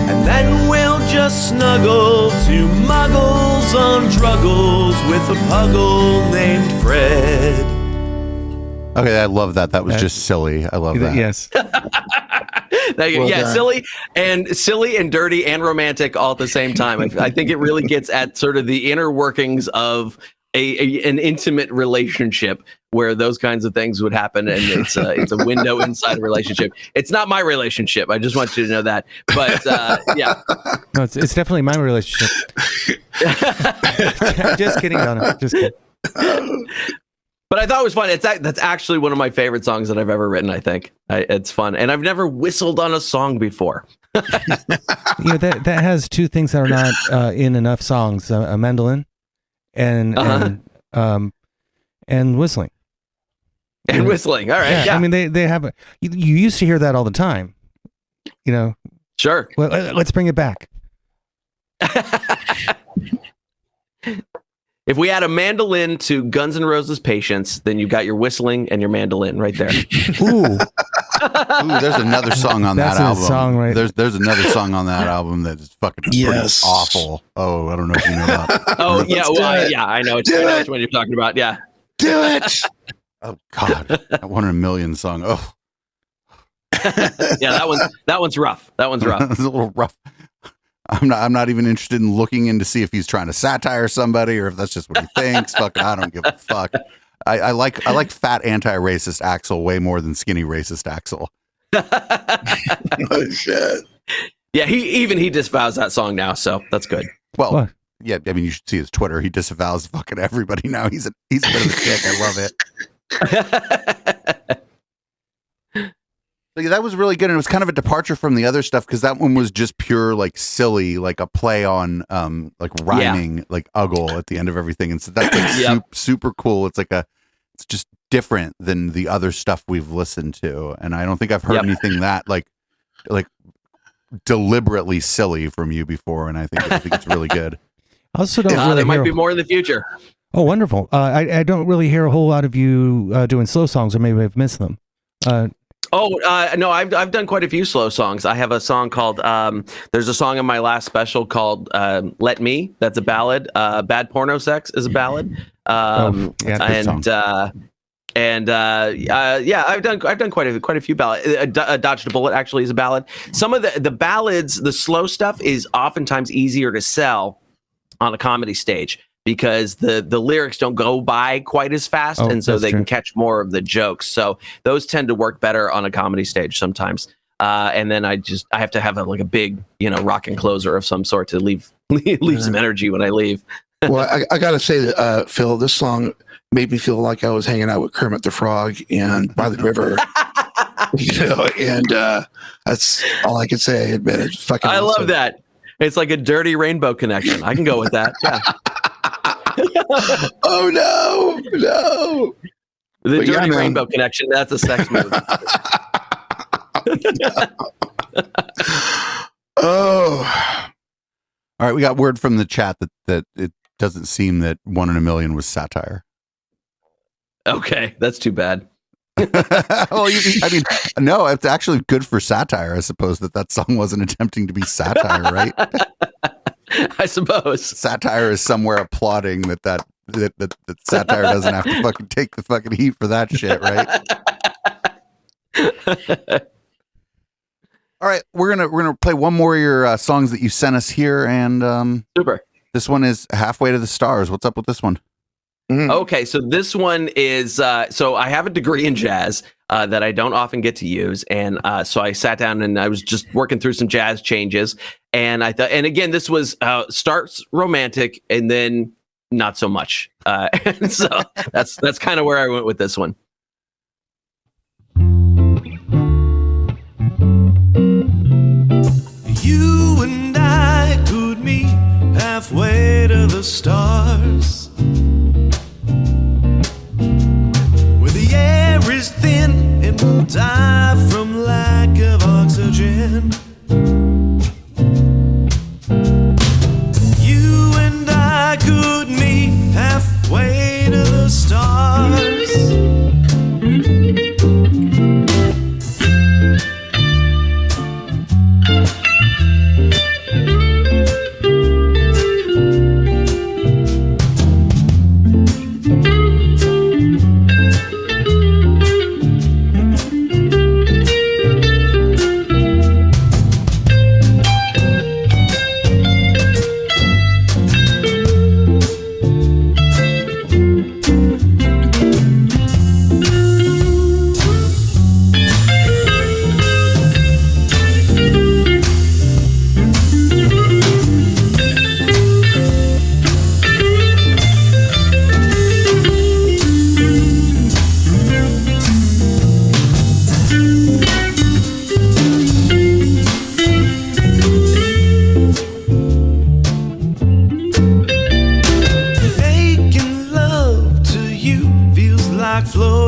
and then we'll just snuggle, two muggles on druggles with a puggle named Fred. Okay, I love that. That was just silly. I love that. Yes. Thank you. Well Yeah, done. silly and dirty and romantic all at the same time. I think it really gets at sort of the inner workings of an intimate relationship where those kinds of things would happen, and it's a window inside a relationship. It's not my relationship. I just want you to know that. But yeah, No, it's definitely my relationship. Just kidding, Donna. Just kidding. but I thought it was fun. That's actually one of my favorite songs that I've ever written. I think it's fun, and I've never whistled on a song before. You know, that has two things that are not in enough songs: a mandolin and whistling. And whistling. All right. Yeah. I mean, they have. You used to hear that all the time. You know. Sure. Well, let's bring it back. If we add a mandolin to Guns N' Roses' Patience, then you've got your whistling and your mandolin right there. Ooh. Ooh, there's another song on That's that a album. song, right? There's another song on that album that is fucking pretty Yes. awful. Oh, I don't know if you know that. Oh, yeah. Let's do it. Yeah, I know. I Do know it. which one you're talking about. Yeah. Do it. Oh God, that 1 in a million song. Oh, Yeah, that one's rough. That one's rough. it's a little rough. I'm not even interested in looking in to see if he's trying to satire somebody or if that's just what he thinks. Fuck, I don't give a fuck. I like fat anti-racist Axl way more than skinny racist Axl. Oh, shit. Yeah, he disavows that song now, so that's good. Well, What? yeah, I mean, you should see his Twitter. He disavows fucking everybody now. He's a bit of a dick. I love it. So, yeah, that was really good, and it was kind of a departure from the other stuff because that one was just pure like silly, like a play on like rhyming, like uggle at the end of everything, and so that's like Yep. super cool. It's just different than the other stuff we've listened to, and I don't think I've heard Yep. anything that like deliberately silly from you before, and I think it's really good. I also don't really There might hear. be more in the future. Oh, wonderful. I don't really hear a whole lot of you doing slow songs, or maybe I've missed them. No, I've done quite a few slow songs. I have a song called there's a song in my last special called Let Me. That's a ballad. Bad Porno Sex is a ballad. Yeah, good song. Yeah, I've done quite a few ballads. Dodged a Bullet actually is a ballad. Some of the ballads, the slow stuff is oftentimes easier to sell on a comedy stage because the lyrics don't go by quite as fast, Oh, and so that's they true. can catch more of the jokes. So those tend to work better on a comedy stage sometimes. And then I have to have a big, rocking closer of some sort to leave some energy when I leave. Well, I got to say that, Phil, this song made me feel like I was hanging out with Kermit the Frog and by the river. And that's all I can say. Admit it. Fucking I awesome. love that. It's like a dirty rainbow connection. I can go with that. Yeah. Oh no, no. The But yeah, dirty man. rainbow connection. That's a sex move. Oh, All right, we got word from the chat that it doesn't seem that 1 in a million was satire. Okay, that's too bad. Well, I mean, no, it's actually good for satire. I suppose that song wasn't attempting to be satire, right? I suppose. Satire is somewhere applauding that satire doesn't have to fucking take the fucking heat for that shit, right? All right, we're gonna play one more of your songs that you sent us here, and Super. this one is Halfway to the Stars. What's up with this one? Okay, so this one is so I have a degree in jazz that I don't often get to use, and so I sat down and I was just working through some jazz changes, and I thought, and again, this was starts romantic and then not so much, and so that's kind of where I went with this one. You and I could meet halfway to the stars, where the air is thin and we'll die from lack of oxygen. You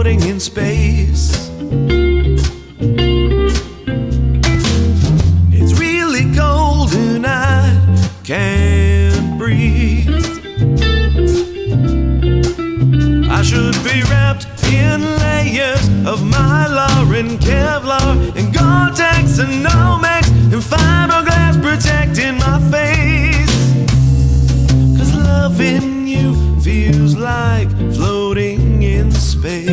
floating in space. It's really cold and I can't breathe. I should be wrapped in layers of Mylar and Kevlar and Gore-Tex and Nomex and fiberglass protecting my face. 'Cause loving you feels like floating in space.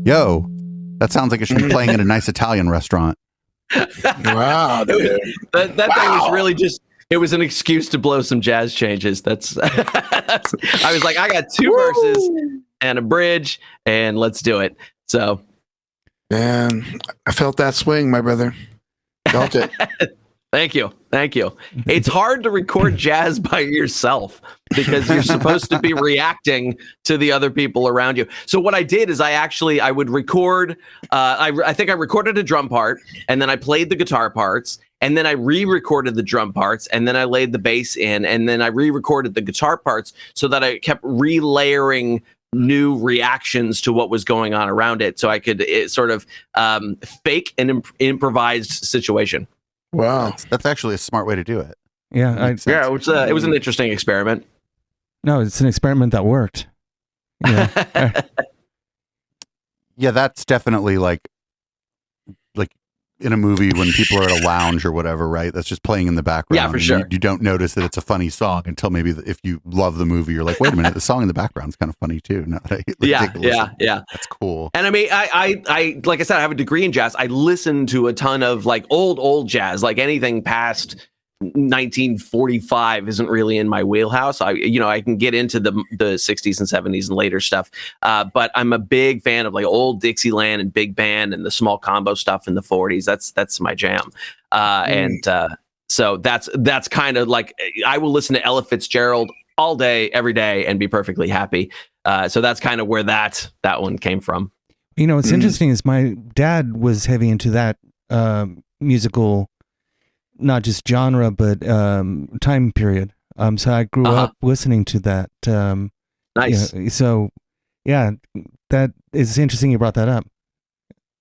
Yo, that sounds like it should be playing in a nice Italian restaurant. Wow, dude. That thing was really just, it was an excuse to blow some jazz changes. I was like, I got 2 verses and a bridge, and let's do it. So, Man, I felt that swing, my brother. Felt it. Thank you. It's hard to record jazz by yourself because you're supposed to be reacting to the other people around you. So what I did is I would record, I think I recorded a drum part, and then I played the guitar parts, and then I re-recorded the drum parts, and then I laid the bass in, and then I re-recorded the guitar parts so that I kept relayering new reactions to what was going on around it, so I could sort of fake an improvised situation. Wow. That's actually a smart way to do it. Yeah, Yeah, it was an interesting experiment. no, it's an experiment that worked. Yeah. Yeah, that's definitely like in a movie when people are at a lounge or whatever, right? That's just playing in the background. Yeah, for and sure. You don't notice that it's a funny song until maybe if you love the movie, you're like, wait a minute, the song in the background is kind of funny too. Now that I take a listen. Yeah. That's cool. And I mean, I like I said, I have a degree in jazz. I listen to a ton of like old jazz, like anything past 1945 isn't really in my wheelhouse. I can get into the 60s and 70s and later stuff, but I'm a big fan of like old Dixieland and big band and the small combo stuff in the 40s. That's my jam. So that's kind of like, I will listen to Ella Fitzgerald all day, every day, and be perfectly happy. So that's kind of where that one came from. You know, what's interesting is my dad was heavy into that musical, not just genre, but time period. So I grew up listening to that. Nice. So, yeah, that is interesting you brought that up.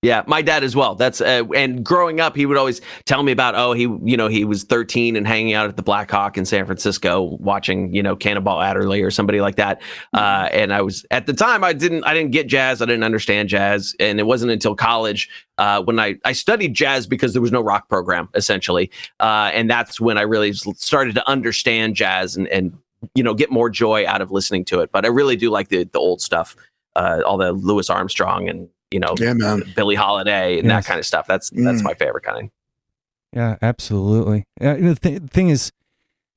Yeah, my dad as well. That's and growing up, he would always tell me about he was 13 and hanging out at the Black Hawk in San Francisco, watching Cannonball Adderley or somebody like that. And I was at the time I didn't get jazz, I didn't understand jazz, and it wasn't until college when I studied jazz because there was no rock program essentially, and that's when I really started to understand jazz and get more joy out of listening to it. But I really do like the old stuff, all the Louis Armstrong and Yeah, man. Billie Holiday and that kind of stuff. That's my favorite kind. Yeah, absolutely. The thing is,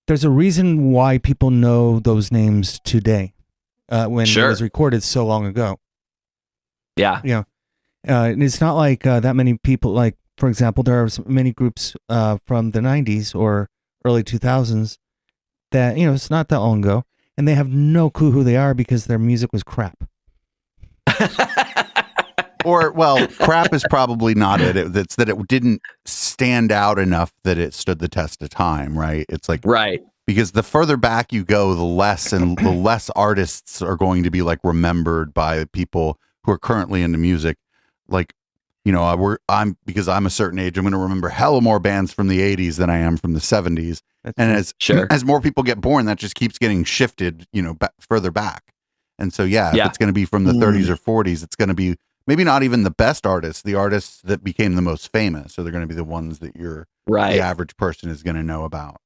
there's a reason why people know those names today, when it was recorded so long ago. Yeah. And it's not like that many people, like, for example, there are many groups from the 90s or early 2000s that, it's not that long ago, and they have no clue who they are because their music was crap. Or, well, crap is probably not it. It's that it didn't stand out enough that it stood the test of time, right? It's like, right. Because the further back you go, the less artists are going to be like remembered by people who are currently into music. Like, because I'm a certain age, I'm going to remember hella more bands from the 80s than I am from the 70s. As more people get born, that just keeps getting shifted, further back. And so, if it's going to be from the 30s or 40s, it's going to be maybe not even the best artists, the artists that became the most famous. So they're going to be the ones that the average person is going to know about.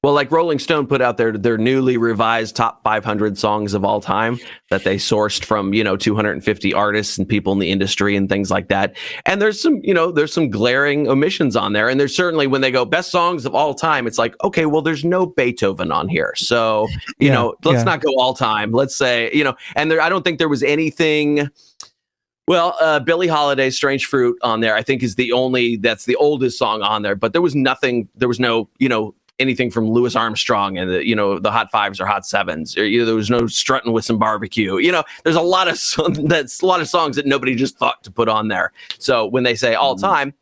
Well, like Rolling Stone put out their newly revised top 500 songs of all time that they sourced from, 250 artists and people in the industry and things like that. And there's some glaring omissions on there. And there's certainly, when they go best songs of all time, it's like, okay, well, there's no Beethoven on here. So, let's not go all time. Let's say, and I don't think there was anything. Well, Billie Holiday's Strange Fruit on there, I think that's the oldest song on there, but there was no, anything from Louis Armstrong and the Hot Fives or Hot Sevens, or there was no Strutting with Some Barbecue. There's a lot of songs that nobody just thought to put on there. So when they say all time,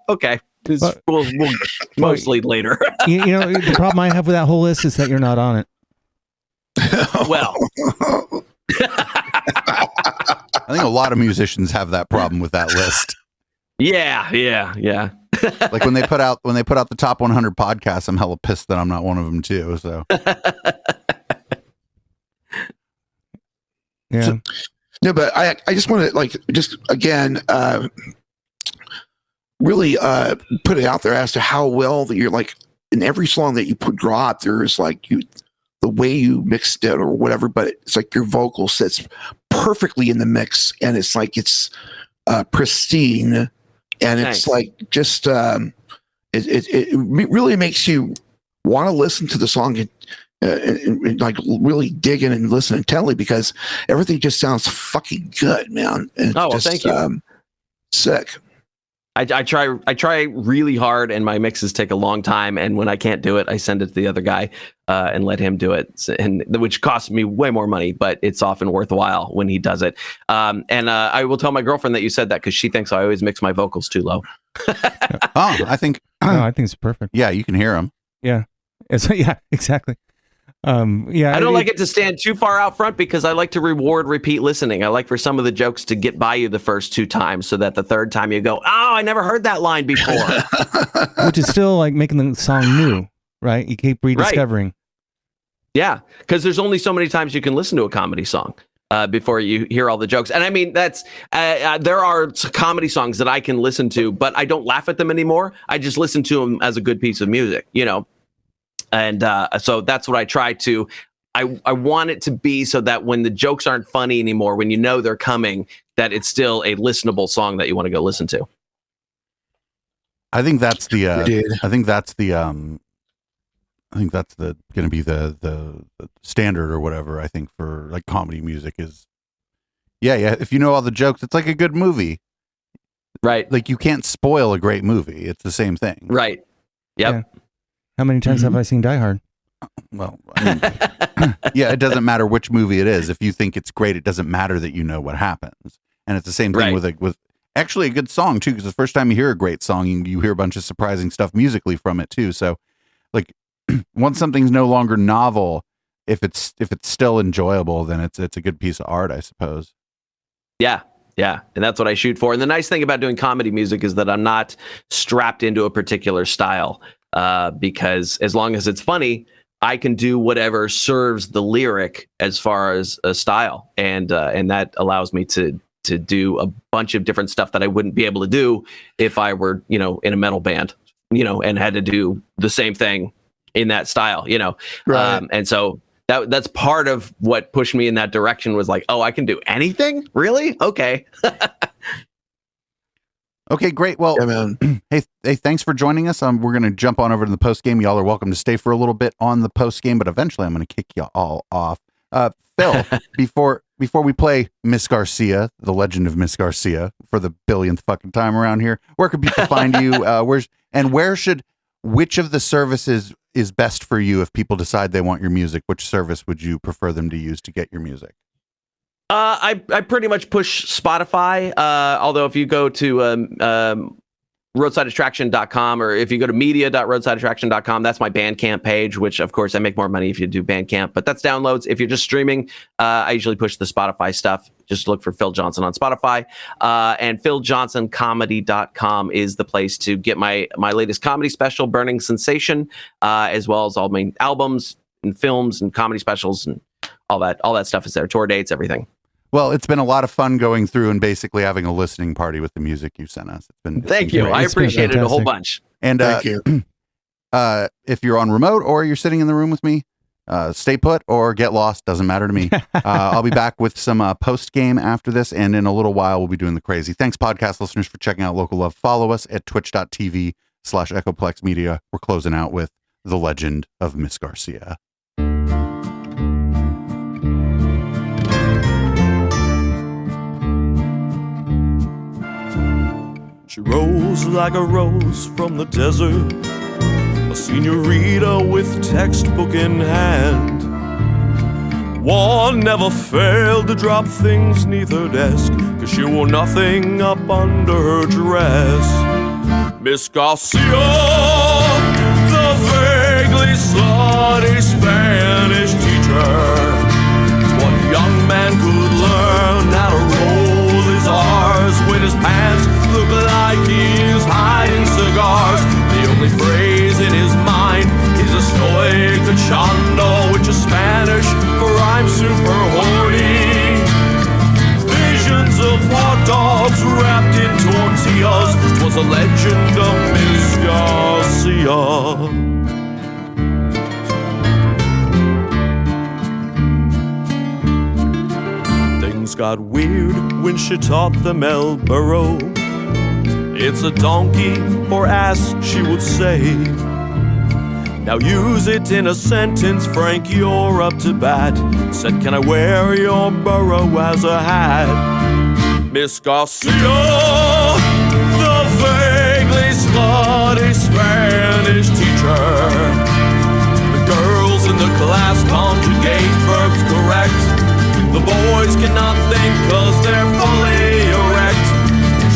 okay, we'll mostly later. The problem I have with that whole list is that you're not on it. Well, I think a lot of musicians have that problem with that list. yeah. Like when they put out the top 100 podcasts, I'm hella pissed that I'm not one of them too. So Yeah. No, but I just want to just again really put it out there as to how well that you're in every song that you draw out there is the way you mixed it or whatever, but it's like your vocal sits perfectly in the mix, and it's it's pristine, and it's just it really makes you want to listen to the song and really dig in and listen intently, because everything just sounds fucking good, man. And thank you. Sick. I try really hard, and my mixes take a long time. And when I can't do it, I send it to the other guy and let him do it, which costs me way more money, but it's often worthwhile when he does it. And I will tell my girlfriend that you said that, because she thinks I always mix my vocals too low. I think it's perfect. Yeah, you can hear them. Yeah, yeah, exactly. I don't like it to stand too far out front, because I like to reward repeat listening. I like for some of the jokes to get by you the first 2 times, so that the third time you go, oh, I never heard that line before. Which is still making the song new, right? You keep rediscovering. Right. Yeah, because there's only so many times you can listen to a comedy song before you hear all the jokes. And I mean, that's there are comedy songs that I can listen to, but I don't laugh at them anymore. I just listen to them as a good piece of music, And so that's what I try to. I want it to be so that when the jokes aren't funny anymore, when they're coming, that it's still a listenable song that you want to go listen to. I think that's the. I think that's going to be the standard or whatever. I think for comedy music is. Yeah. If you know all the jokes, it's like a good movie, right? You can't spoil a great movie. It's the same thing, right? Yep. Yeah. How many times have I seen Die Hard? Well, yeah, it doesn't matter which movie it is. If you think it's great, it doesn't matter that you know what happens. And it's the same thing with actually a good song too, because the first time you hear a great song, you hear a bunch of surprising stuff musically from it too. So, once something's no longer novel, if it's still enjoyable, then it's a good piece of art, I suppose. Yeah. Yeah, and that's what I shoot for. And the nice thing about doing comedy music is that I'm not strapped into a particular style. Because as long as it's funny, I can do whatever serves the lyric as far as a style, and that allows me to do a bunch of different stuff that I wouldn't be able to do if I were in a metal band, and had to do the same thing in that style, Right. And so that's part of what pushed me in that direction, was oh, I can do anything, really? Okay. Okay, great. Well, Yeah, man. hey, thanks for joining us. We're going to jump on over to the post game. Y'all are welcome to stay for a little bit on the post game, but eventually I'm going to kick you all off. Phil, before we play Miss Garcia, the legend of Miss Garcia, for the billionth fucking time around here, where can people find you? Which of the services is best for you if people decide they want your music? Which service would you prefer them to use to get your music? I pretty much push Spotify. Although if you go to roadsideattraction.com, or if you go to media.roadsideattraction.com, that's my Bandcamp page, which of course I make more money if you do Bandcamp, but that's downloads. If you're just streaming, I usually push the Spotify stuff. Just look for Phil Johnson on Spotify. And PhilJohnsonComedy.com is the place to get my latest comedy special, Burning Sensation, as well as all my albums and films and comedy specials, and all that stuff is there. Tour dates, everything. Well, it's been a lot of fun going through and basically having a listening party with the music you sent us. Thank you. I appreciate it a whole bunch. And Thank you. If you're on remote or you're sitting in the room with me, stay put or get lost. Doesn't matter to me. I'll be back with some post game after this. And in a little while, we'll be doing the crazy. Thanks, podcast listeners, for checking out Local Love. Follow us at twitch.tv/Echoplex Media. We're closing out with the legend of Miss Garcia. She rose like a rose from the desert, a senorita with textbook in hand. One never failed to drop things 'neath her desk, 'cause she wore nothing up under her dress. Miss Garcia, the vaguely slutty Spanish teacher, ya. Things got weird when she taught them El Burro. It's a donkey or ass, she would say. Now use it in a sentence, Frank, you're up to bat. Said, can I wear your burro as a hat? Miss Garcia, the vaguely slutty Spanish teacher. The girls in the class conjugate verbs correct. The boys cannot think cause they're fully erect.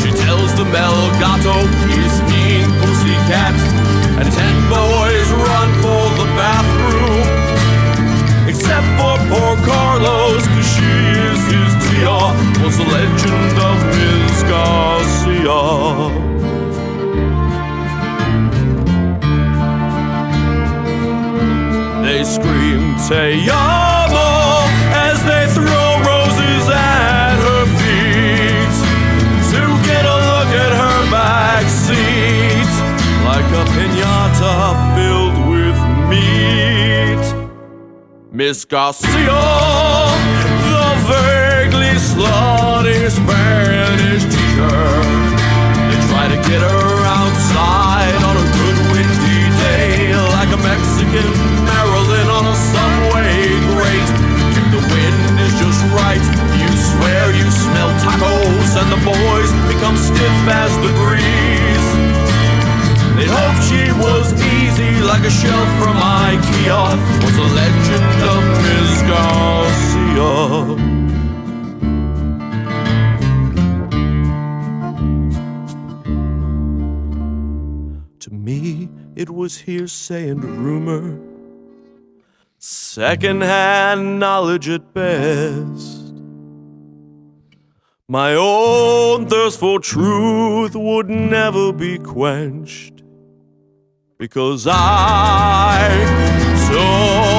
She tells them El Gato, he's mean pussycat. And 10 boys run for the bathroom, except for poor Carlos, cause she is his tia. Was the legend of Ms. Garcia. They scream, Te amo, as they throw roses at her feet, to get a look at her back seat, like a piñata filled with meat. Miss Garcia, the vaguely slutty Spanish teacher. They try to get her outside on a good windy day, like a Mexican Maryland on a subway grate. If the wind is just right, you swear you smell tacos, and the boys become stiff as the breeze. They hoped she was easy like a shelf from IKEA. Was a legend of Ms. Garcia. To me, it was hearsay and rumor, second-hand knowledge at best. My own thirst for truth would never be quenched, because I told